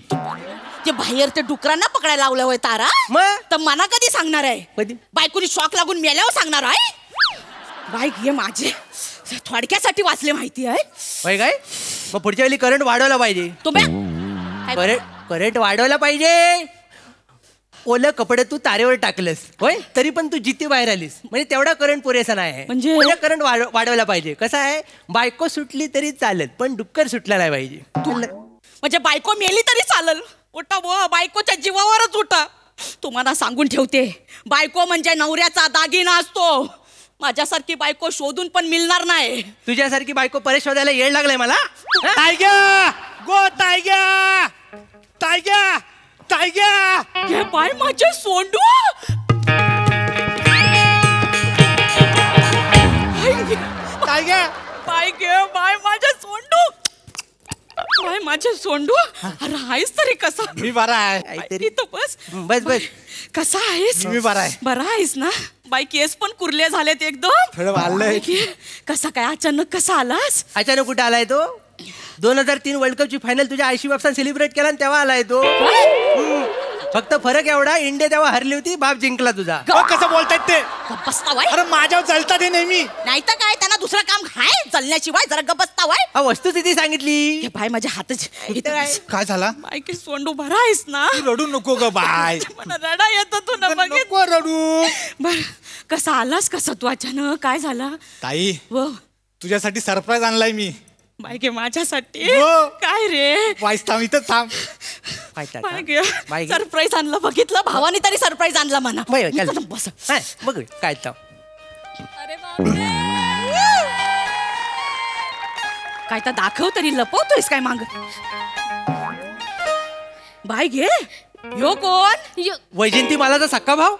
ते बाहेर ते डुकरांना पकडायला लावलं होय तारा, मग तर मना कधी सांगणार आहे? कधी? बायकोनी शॉक लागून मेल्यावर सांगणार आहे? बाईक हे माझे थोडक्यासाठी वाचले माहिती आहे. होय काय? मग पुढच्या वेळी करंट वाढवला पाहिजे. तुम्ही करंट वाढवला पाहिजे. ओलं कपडे तू तारेवर टाकलंस होय, तरी पण तू जिथे बाहेर आलीस, म्हणजे तेवढा करंट पुरेसा नाही. म्हणजे करंट वाढवला पाहिजे. कसं आहे, बायको सुटली तरी चालेल, पण डुक्कर सुटला नाही पाहिजे. म्हणजे बायको मेली तरी चालेल? उठा वो, बायकोच्या जीवावरच उठा. तुम्हाला सांगून ठेवते, बायको म्हणजे नवऱ्याचा दागिना असतो. माझ्यासारखी बायको शोधून पण मिळणार नाही. तुझ्यासारखी बायको परेश शोधायला येड लागलाय मला. टायग्या गो, टायग्या टायग्या टायग्या. हे बाय माझे सोंडू. टायग्या बाय गे, बाय माझे सोंडू. बाय माझे सोंडू. अरे आहेस तरी कसा? मी बरा आहे. इथं बस बस बस. कसा आहेस? मी बरा आहे. बरा आहेस ना? बाई केस पण कुरले झालेत एकदम. थोडं वाढलंय. कसा काय अचानक कसा आलास? अचानक कुठे आलाय तो? 2003 वर्ल्ड कपची फायनल तुझ्या आयशी बापसान सेलिब्रेट केला आणि तेव्हा आलाय तो. फक्त फरक एवढा, इंडिया तेव्हा हरली होती, बाप जिंकला तुझा. कसं बोलतायत ते? अरे माझ्यावर चालतात ते नेहमी. नाही तर काय, त्यांना दुसरं काम हाय चालण्याशिवाय. जरा गप बसतावाय. वस्तुस्थिती सांगितली. बाय माझ्या हातच काय झाला? बाय की सोंडू भरा आहेस ना. रडू नको ग बाय. मला रडा येतो तू ना. नको रडू. बर कसा आलास कसा तू अचानक? काय झाला ताई? तुझ्यासाठी सरप्राईज आणलाय मी. बाय गे माझ्यासाठी? हो. काय रे? वाईस थांब इथं थांब. सरप्राईज आणलं बघितलं भावाने तरी सरप्राईज आणला म्हणा. बस बघ काय काय तर दाखव तरी, लपवतोयस काय माग? बाय घे. यो कोण? वैजयंती मला तर सक्का भाव.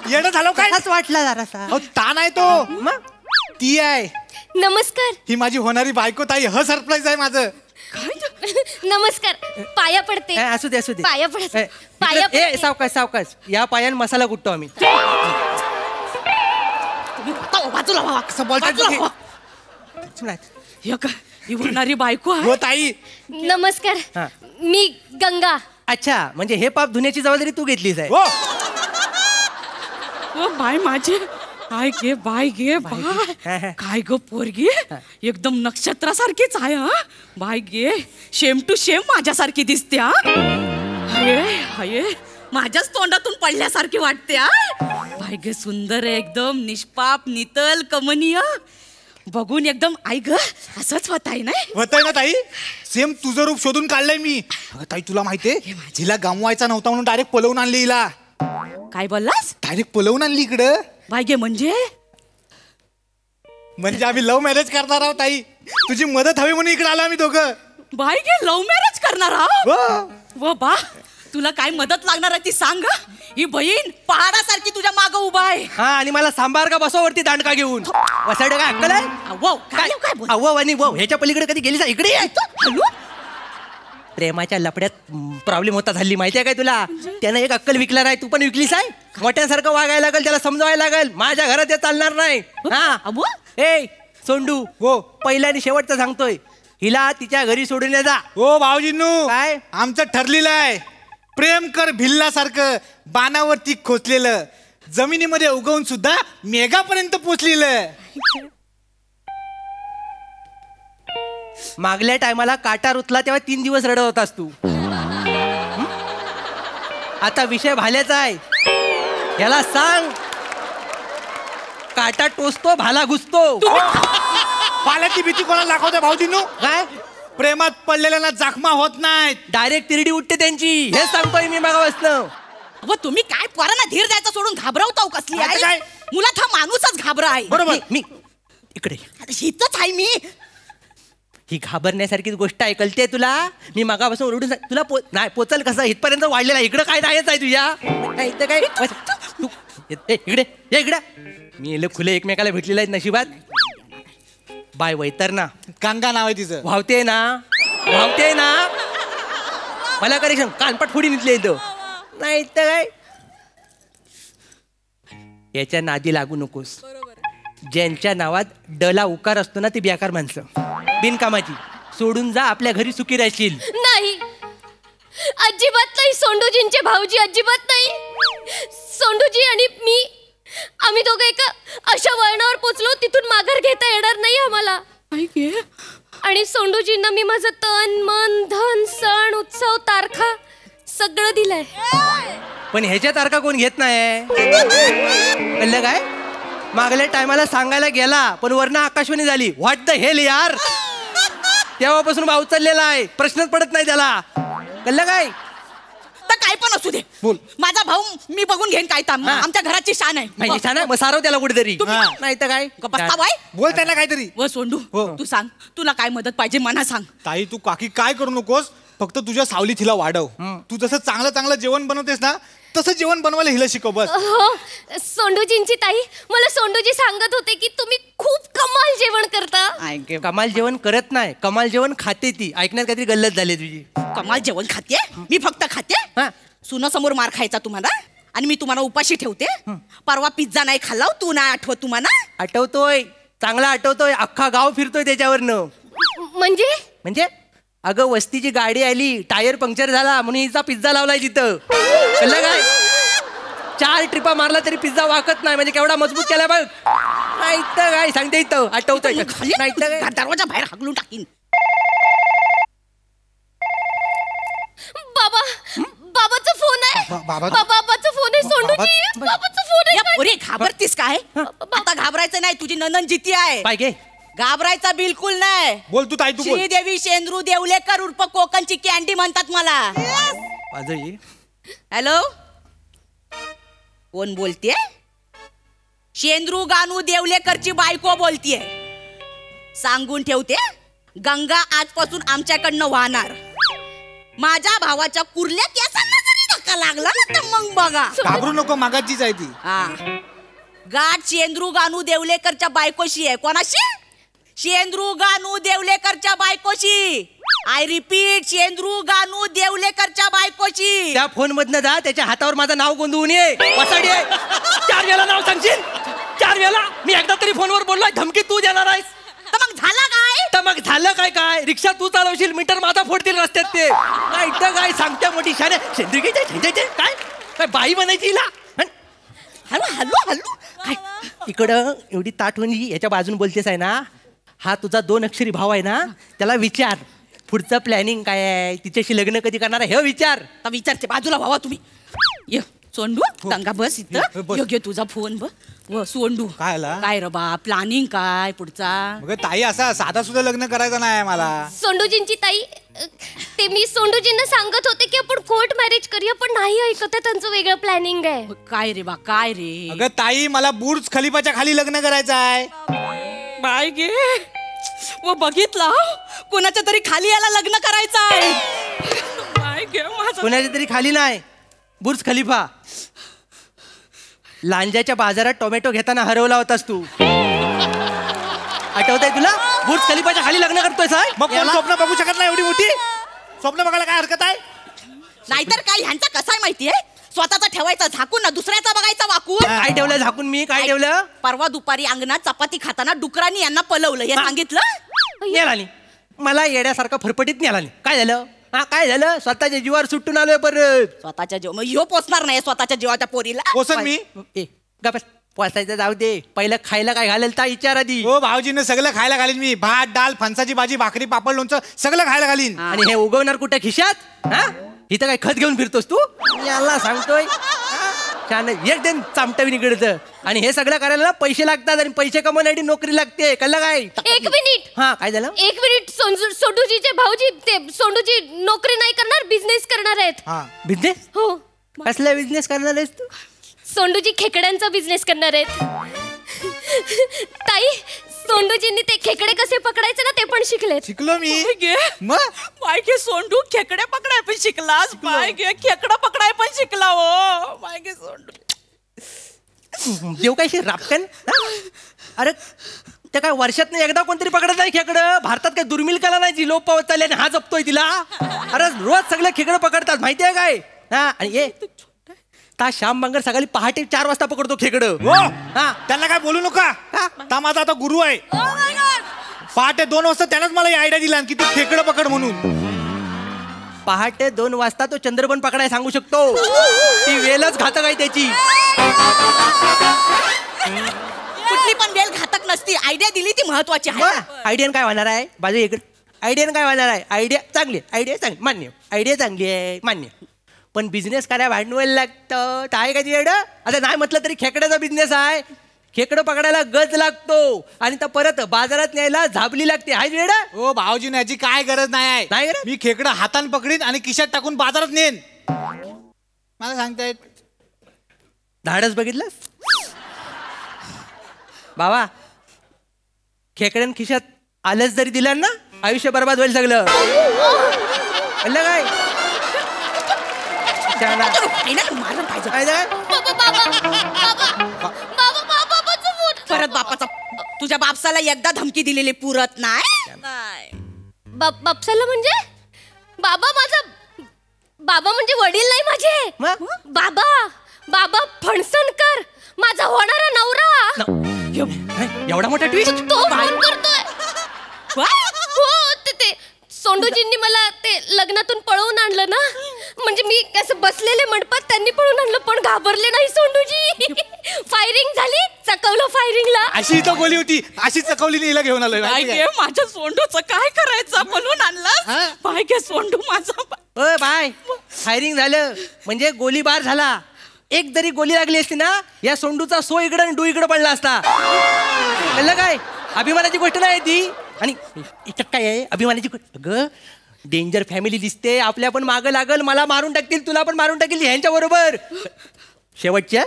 येणं झालं काय? वाटला जरासा. तान आहे तो. मग ती आहे. नमस्कार. ही माझी होणारी बायको ताई. ह सरप्राईज आहे माझं. नमस्कार. पाया पडते. असू दे असू दे. पाया पडते. पाया पडते. सावकाश सावकाश. या पायान मसाला कुटतो आम्ही. बाजूला व्हा. कसं बोलतात? ही होणारी बायको आहे. हो ताई. नमस्कार. मी गंगा. अच्छा, म्हणजे हे पाप धुण्याची जबाबदारी तू घेतलीस आहे. बाय माझे. काय गे बाय गे बाय. काय ग पोरगी एकदम नक्षत्रासारखीच आहे. हा बाय गे. शेम टू शेम माझ्यासारखी दिसते. हाय माझ्याच तोंडातून पडल्यासारखी वाटते. बाय गे सुंदर आहे एकदम, निष्पाप नितल कमनीय. बघून एकदम आई ग असंच होत आहे. नाही होत आहे ना ताई? सेम तुझं रूप शोधून काढलंय मी. ताई तुला माहितीये हिला गमवायचा नव्हता म्हणून डायरेक्ट पलवून आणली हिला. काय बोललास? डायरेक्ट पलवून आणली इकडं. बाय गे म्हणजे आम्ही लव्ह मॅरेज करणार आहोत ताई. तुझी मदत हवी म्हणून इकडे आलो आम्ही दोघं. बाय गे लव्ह मॅरेज करणार आहोत? व बा तुला काय मदत लागणार आहे ती सांग. ही बहीण पहाडासारखी तुझ्या माग उभा आहे. हा आणि मला सांबार का बसवावरती दांडका घेऊन. वसाड काय अक्कल आहे? अव्वा आणि ह्याच्या पलीकडे कधी गेलीस? इकडे हॅलो. प्रेमाच्या लपड्यात प्रॉब्लेम होता हल्ली, माहितीये काय तुला? त्यानं एक अक्कल विकला नाही, तू पण विकलीस आहे. मोठ्यासारखं वागायला लागेल, त्याला समजावायला लागेल. माझ्या घरात हे चालणार नाही. ए सोंडू, हो पहिला आणि शेवटचं सांगतोय, हिला तिच्या घरी सोडून ये जा. हो भाऊजींनू, काय आमचं ठरलेलं आहे. प्रेम कर भिल्लासारखं, बाणावरती खोचलेलं, जमिनीमध्ये उगवून सुद्धा मेघापर्यंत पोचलेलं. मागल्या टायमाला काटा रुतला तेव्हा 3 दिवस रडत होतास तू. आता विषय भाल्याचा आहे. याला सांग काटा टोचतो भाला घुसतो. भाल्याची भीती कोणाला दाखवते भाऊजींनू? काय प्रेमात पडलेल्यांना जखमा होत नाहीत, डायरेक्ट तिरडी उठते त्यांची. हे सांगतोय मी मागापासनं. अहो तुम्ही काय पोरांना धीर द्यायचा सोडून घाबरवताव कसली आहे? मुलात हा माणूसच घाबरा आहे. बरोबर. मी इकडे हितच आहे मी. ही घाबरण्यासारखीच गोष्ट आहे, कळते तुला? मी मागापासून ओरडून तुला नाही पोचल कसं इथपर्यंत वाढलेला. इकडं काय नाहीच आहे तुझ्या. इथं काय तू इकडे ये इकडे. मी खुले एकमेकाला भेटलेले आहेत नशिबात. बाय वैतरणा गंगा नाव आहे तिचं. भावते ना भावते ना. मला करेक्शन कानपट फोडी निघले इथं. नाही तर काय याच्या नादी लागू नकोस. ज्यांच्या नावात डला उकार असतो ना ती बेकार माणसं, बिनकामाची. सोडून जा, आपल्या घरी सुखी राहशील. नाही अजिबात नाही. सोंडूजींचे भाऊजी अजिबात नाही. सोंडूजी आणि मी आम्ही दोघं एका अशा वळणावर पोचलो तिथून माघार घेता येणार नाही आम्हाला. आणि सोंडूजींना मी माझं तन मन धन सण उत्सव तारखा सगळं दिलंय. पण ह्याच्या तारखा कोण घेत नाही. कळलं काय? मागल्या टायमाला सांगायला गेला पण वरनं आकाशवाणी झाली. व्हॉट द हेल यार. तेव्हापासून भाऊ चाललेला आहे, प्रश्नच पडत नाही त्याला. कळलं काय? तर काय पण असू दे, बोल. माझा भाऊ मी बघून घेईन काय ताम. आमच्या घराची शान आहे. छान आहे, मग सारव त्याला कुठेतरी. नाही तर काय बोल त्यांना काहीतरी. व सोंडू तू सांग, तुला काय मदत पाहिजे मना सांग. ताई तू काकी काय करू नकोस, फक्त तुझ्या सावलीत हिला वाढव. तू जसं चांगलं चांगलं जेवण बनवतेस ना तसं जेवण बनवायला हिला शिकव बस. हो सोंडूजींची ताई मला सोंडूजी सांगत होते की तुम्ही खूप कमाल जेवण करता. कमाल जेवण करत नाही, कमाल जेवण खाते ती. ऐकण्यात काहीतरी गल्लत झाली तुझी. कमाल जेवण खाते मी, फक्त खाते. सुनासमोर मार खायचा तुम्हाला आणि मी तुम्हाला उपाशी ठेवते. परवा पिझ्झा नाही खाल्ला, तू नाही आठवत तुम्हाला? आठवतोय. चांगला आठवतोय, अख्खा गाव फिरतोय त्याच्यावरनं. म्हणजे अगं वस्तीची गाडी आली, टायर पंक्चर झाला म्हणून हिचा पिझ्झा लावलाय तिथं. कळलं काय? 4 ट्रिपा मारला तरी पिझ्झा वाकत नाही. म्हणजे केवढा मजबूत केलाय बघ. नाही तर काय सांगते इथं आठवतोय. नाही तर दरवाजा बाहेर हाकलून टाकीन. बाबाचा फोन आहे. बाबाचा फोन आहे. सोंडूजी बाबाचा फोन आहे. पुरे घाबरतीस काय? आता घाबरायचं नाही, तुझी ननन जिती आहे. काय गे? घाबरायचा बिलकुल नाही. बोल तू ताई, तू बोल. श्रीदेवी शेंद्रू देवलेकर उर्फ कोकणची कॅन्डी म्हणतात मला. हॅलो, कोण बोलतेय? शेंद्रू गानू देवलेकरची बायको बोलतीये. सांगून ठेवते, गंगा आजपासून आमच्याकडनं वाहणार. माझ्या भावाच्या कुर्ल्या केसांना जरी धक्का लागला ना तर मग बघा. घाबरू नको, मागाचीच आहे ती. गाठ शेंद्रू गानू देवलेकरच्या बायकोशी आहे. कोणाशी? शेंद्रू गानू देवलेकरच्या बायकोशी. I repeat, शेंद्रू Ganu देवलेकरच्या बायकोशी. त्या फोन मधनं जा, त्याच्या हातावर माझं नाव गोंधळून ये. वसाडी आहे. 4 वेळा नाव सांगशील? 4 वेळा? मी एकदा तरी फोनवर बोललोय, धमकी तू देणार आहेस. तर मग झालं काय? तर मग झालं काय? काय रिक्षा तू चालवशील, मीटर माझा फोडतील रस्त्यात ते. नाही तर काय सांगते मोठी शाने. शेंद्रीचे काय काय बाई बनायची हिला. हॅलो हॅलो हॅलो, काय इकडं एवढी ताटवणी याच्या बाजून बोलतेस आहे ना. हा तुझा 2 अक्षरी भाव आहे ना, त्याला विचार पुढचं प्लॅनिंग काय आहे, तिच्याशी लग्न कधी करणार आहे हे विचार. विचारते बाजूला व्हावा तुम्ही. ये सोंडू, गंगा बस इथं. योग्य तुझा फोन बघ. सोंडू काय रे बा, प्लॅनिंग काय पुढचा? ताई असा साधा सुद्धा लग्न करायचं नाही मला. सोंडूजींची ताई, ते मी सोंडूजींना सांगत होते की आपण कोर्ट मॅरेज करूया, पण नाही ऐकत. त्यांचं वेगळं प्लॅनिंग आहे. काय रे बा, काय रे? अगं ताई, मला बुर्ज खलिफाच्या खाली लग्न करायचं आहे. बाय गे, व बघितला कोणाच्या तरी खाली याला लग्न करायचं आहे. कोणाच्या तरी खाली नाही, बुर्ज खलिफा. लांजाच्या बाजारात टोमॅटो घेताना हरवला होतास तू, आठवतंय तुला? बुर्ज खलिफाच्या खाली लग्न करतोय साहेब. मग कोण स्वप्न बघू शकत नाही एवढी मोठी? स्वप्न बघायला काय हरकत आहे? नाहीतर काय, ह्यांचा कसा आहे माहितीये, स्वतःचा ठेवायचा झाकून ना दुसऱ्याचा बघायचा वाकून. काय ठेवलं झाकून? मी काय ठेवलं? परवा दुपारी अंगणात चपाती खाताना डुकरांनी यांना पलवलं हे सांगितलं. नेला नाही मला, येड्यासारखा फरफटीत नेला नाही. काय झालं? काय झालं? स्वतःच्या जीवावर सुटून आलोय परत. स्वतःच्या जीव मग ह्यो पोचणार नाही स्वतःच्या जीवाच्या पोरीला. पोसन मी पोचायचं जाऊ दे, पहिलं खायला काय घालेल ता विचार आधी. हो भाऊजीनं सगळं खायला घालीन मी. भात, डाळ, फणसाची भाजी, भाकरी, पापड, लोणचं सगळं खायला घालीन. आणि हे उगवणार कुठे खिशात? इथं काय खत घेऊन फिरतोस तू? याला सांगतोय छान एक दिन चामटवी निघडतं. आणि हे सगळं करायला पैसे लागतात, आणि पैसे कमवण्यासाठी नोकरी लागते. कळलं काय? 1 मिनिट. हा काय झालं? 1 मिनिट. सोंडूजीचे भाऊजी, ते सोंडूजी नोकरी नाही करणार, बिझनेस करणार आहेत. बिझनेस? हो. कसला बिझनेस करणार आहेस तू? सोंडूजी खेकड्यांचा बिझनेस करणार आहेत. ताई, सोंडूजींनी ते खेकडे कसे पकडायचे ना ते पण शिकलेत. शिकलो मी. मग मायके सोंडू खेकडे पकडाय पण शिकलास. मायके खेकडा पकडाय पण शिकला. हो मायके सोंडू देव काय रापकन. अरे ते काय वर्षात एकदा कोणतरी पकडत नाही खेकडं? भारतात काय दुर्मिळ कला नाही जी लोप पावत चालली आणि हा जपतोय तिला? अरे रोज सगळे खेकडं पकडतात माहितीये काय? आणि ये श्याम बांगर सकाळी पहाटे 4 वाजता पकडतो खेकडं. त्यांना काय बोलू नका. ता माझा आता गुरु आहे. पहाटे 2 वाजता त्यानंच मला आयडिया दिला की तू खेकडं पकड म्हणून. पहाटे 2 वाजता तो चंद्रबन पकडाय सांगू शकतो. ती वेलच घातक आहे त्याची. कुठली पण वेल घातक नसती. आयडिया दिली ती महत्वाची आहे. आयडियान काय होणार आहे बाजू इकडे? आयडियान काय होणार आहे? आयडिया चांगली, आयडिया चांगली, मान्य. आयडिया चांगली आहे, मान्य. पण बिझनेस करायला भांडवल लागतं. आहे का तिकडं? आता नाही म्हटलं तरी खेकड्याचा बिझनेस आहे. खेकडं पकडायला गज लागतो, आणि तर परत बाजारात न्यायला झाबली लागते. आहे वेडा? हो भाऊजी, याची काय गरज नाही आहे. मी खेकडं हातान पकडीन आणि खिशात टाकून बाजारात नेन. मला सांगतायत धाडस बघितलं बाबा. खेकड्यान खिशात आलंच जरी दिलं ना, आयुष्य बर्बाद होईल सगळं. कळलं काय? परत बापाचा, तुझ्या बापसाला एकदा धमकी दिलेली पुरत नाही. बापसाला म्हणजे? बाबा म्हणजे वडील नाही माझे. बाबा फणसनकर, माझा होणारा नवरा. एवढा मोठा ट्विस्ट तो फोन करतोय. हो ते सोंडूजींनी मला ते लग्नातून पळवून आणलं ना, म्हणजे मी असं बसलेले मंडपात त्यांनी पळून आणलं, पण घाबरले नाही सोंडूजी. फायरिंग झाली, चकवलं फायरिंगला. अशी इथं गोली होती, अशी चकवलेली हिला घेऊन आलोय. माझ्या सोंडूचं काय करायचं, म्हणून आणलं. बाय गे सोंडू माझा. बाय फायरिंग झालं म्हणजे गोलीबार झाला. एक जरी गोली लागली असती ना, या सोंडूचा सो इकडं आणि डू इकडं पडला असता. कळलं काय? अभिमानाची गोष्ट नाही ती. आणि इथं काय आहे अभिमानाची गोष्ट? अगं डेंजर फॅमिली दिसते, आपल्या पण मागं लागल, मला मारून टाकतील, तुला पण मारून टाकतील ह्यांच्या बरोबर. शेवटच्या,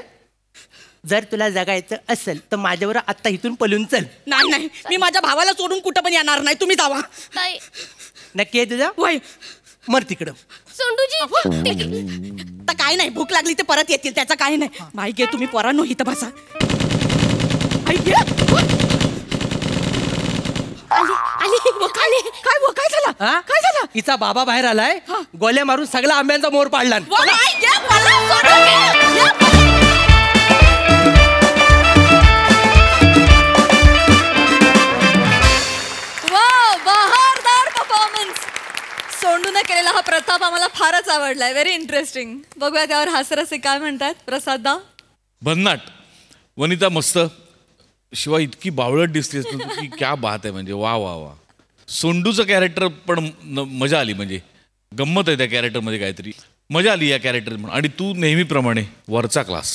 जर तुला जगायचं असेल तर माझ्यावर आत्ता इथून पळून चल. नाही, मी माझ्या भावाला सोडून कुठं पण येणार नाही, तुम्ही जावा. नक्की आहे तुझा? वय मर तिकडं. सोंडूजी तर काय नाही, भूक लागली ते परत येतील, त्याचं काय नाही. बाई गे तुम्ही पोरांनो इथं बसा. काय झालं? काय झालं? हिचा बाबा बाहेर आलाय, गोल्या मारून सगळा आंब्यांचा मोर पाडला. बहारदार परफॉर्मन्स. सोंडूने केलेला हा प्रताप आम्हाला फारच आवडलाय. Very interesting. बघूया त्यावर हास्यरसिक काय म्हणतात. प्रसाददा. भन्नाट. वनिता मस्त. शिवाय इतकी बावळट दिसतेस तू की क्या बात आहे, म्हणजे वा वा वा. सोंडूचं कॅरेक्टर पण मजा आली, म्हणजे गंमत आहे त्या कॅरेक्टरमध्ये, काहीतरी मजा आली या कॅरेक्टर म्हणून. आणि तू नेहमीप्रमाणे वरचा क्लास.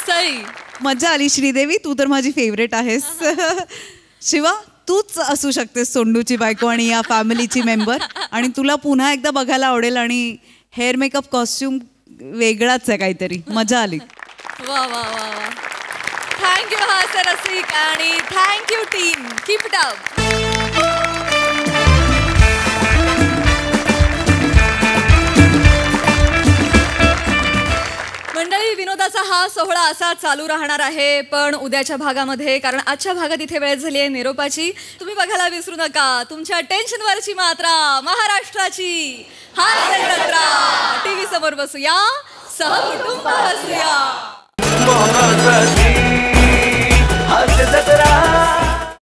सई मजा आली. श्रीदेवी तू तर माझी फेवरेट आहेस. शिवा तूच असू शकतेस सोंडूची बायको आणि या फॅमिलीची मेंबर, आणि तुला पुन्हा एकदा बघायला आवडेल. आणि हेअर मेकअप कॉस्ट्युम वेगळाच आहे काहीतरी, मजा आली. वा वा वा वा. थँक्यू हास्यरसिक आणि thank you team. Keep it up. मंडळी, विनोदाचा हा सोहळा असा चालू राहणार आहे, पण उद्याच्या भागामध्ये, कारण आजच्या भागात इथे वेळ झाली आहे निरोपाची. तुम्ही बघायला विसरू नका तुमच्या टेन्शनवरची मात्रा, महाराष्ट्राची हास्य जत्रा. टीव्ही समोर बसूया, सहकुटुंब हसूया. हास्य जत्रा.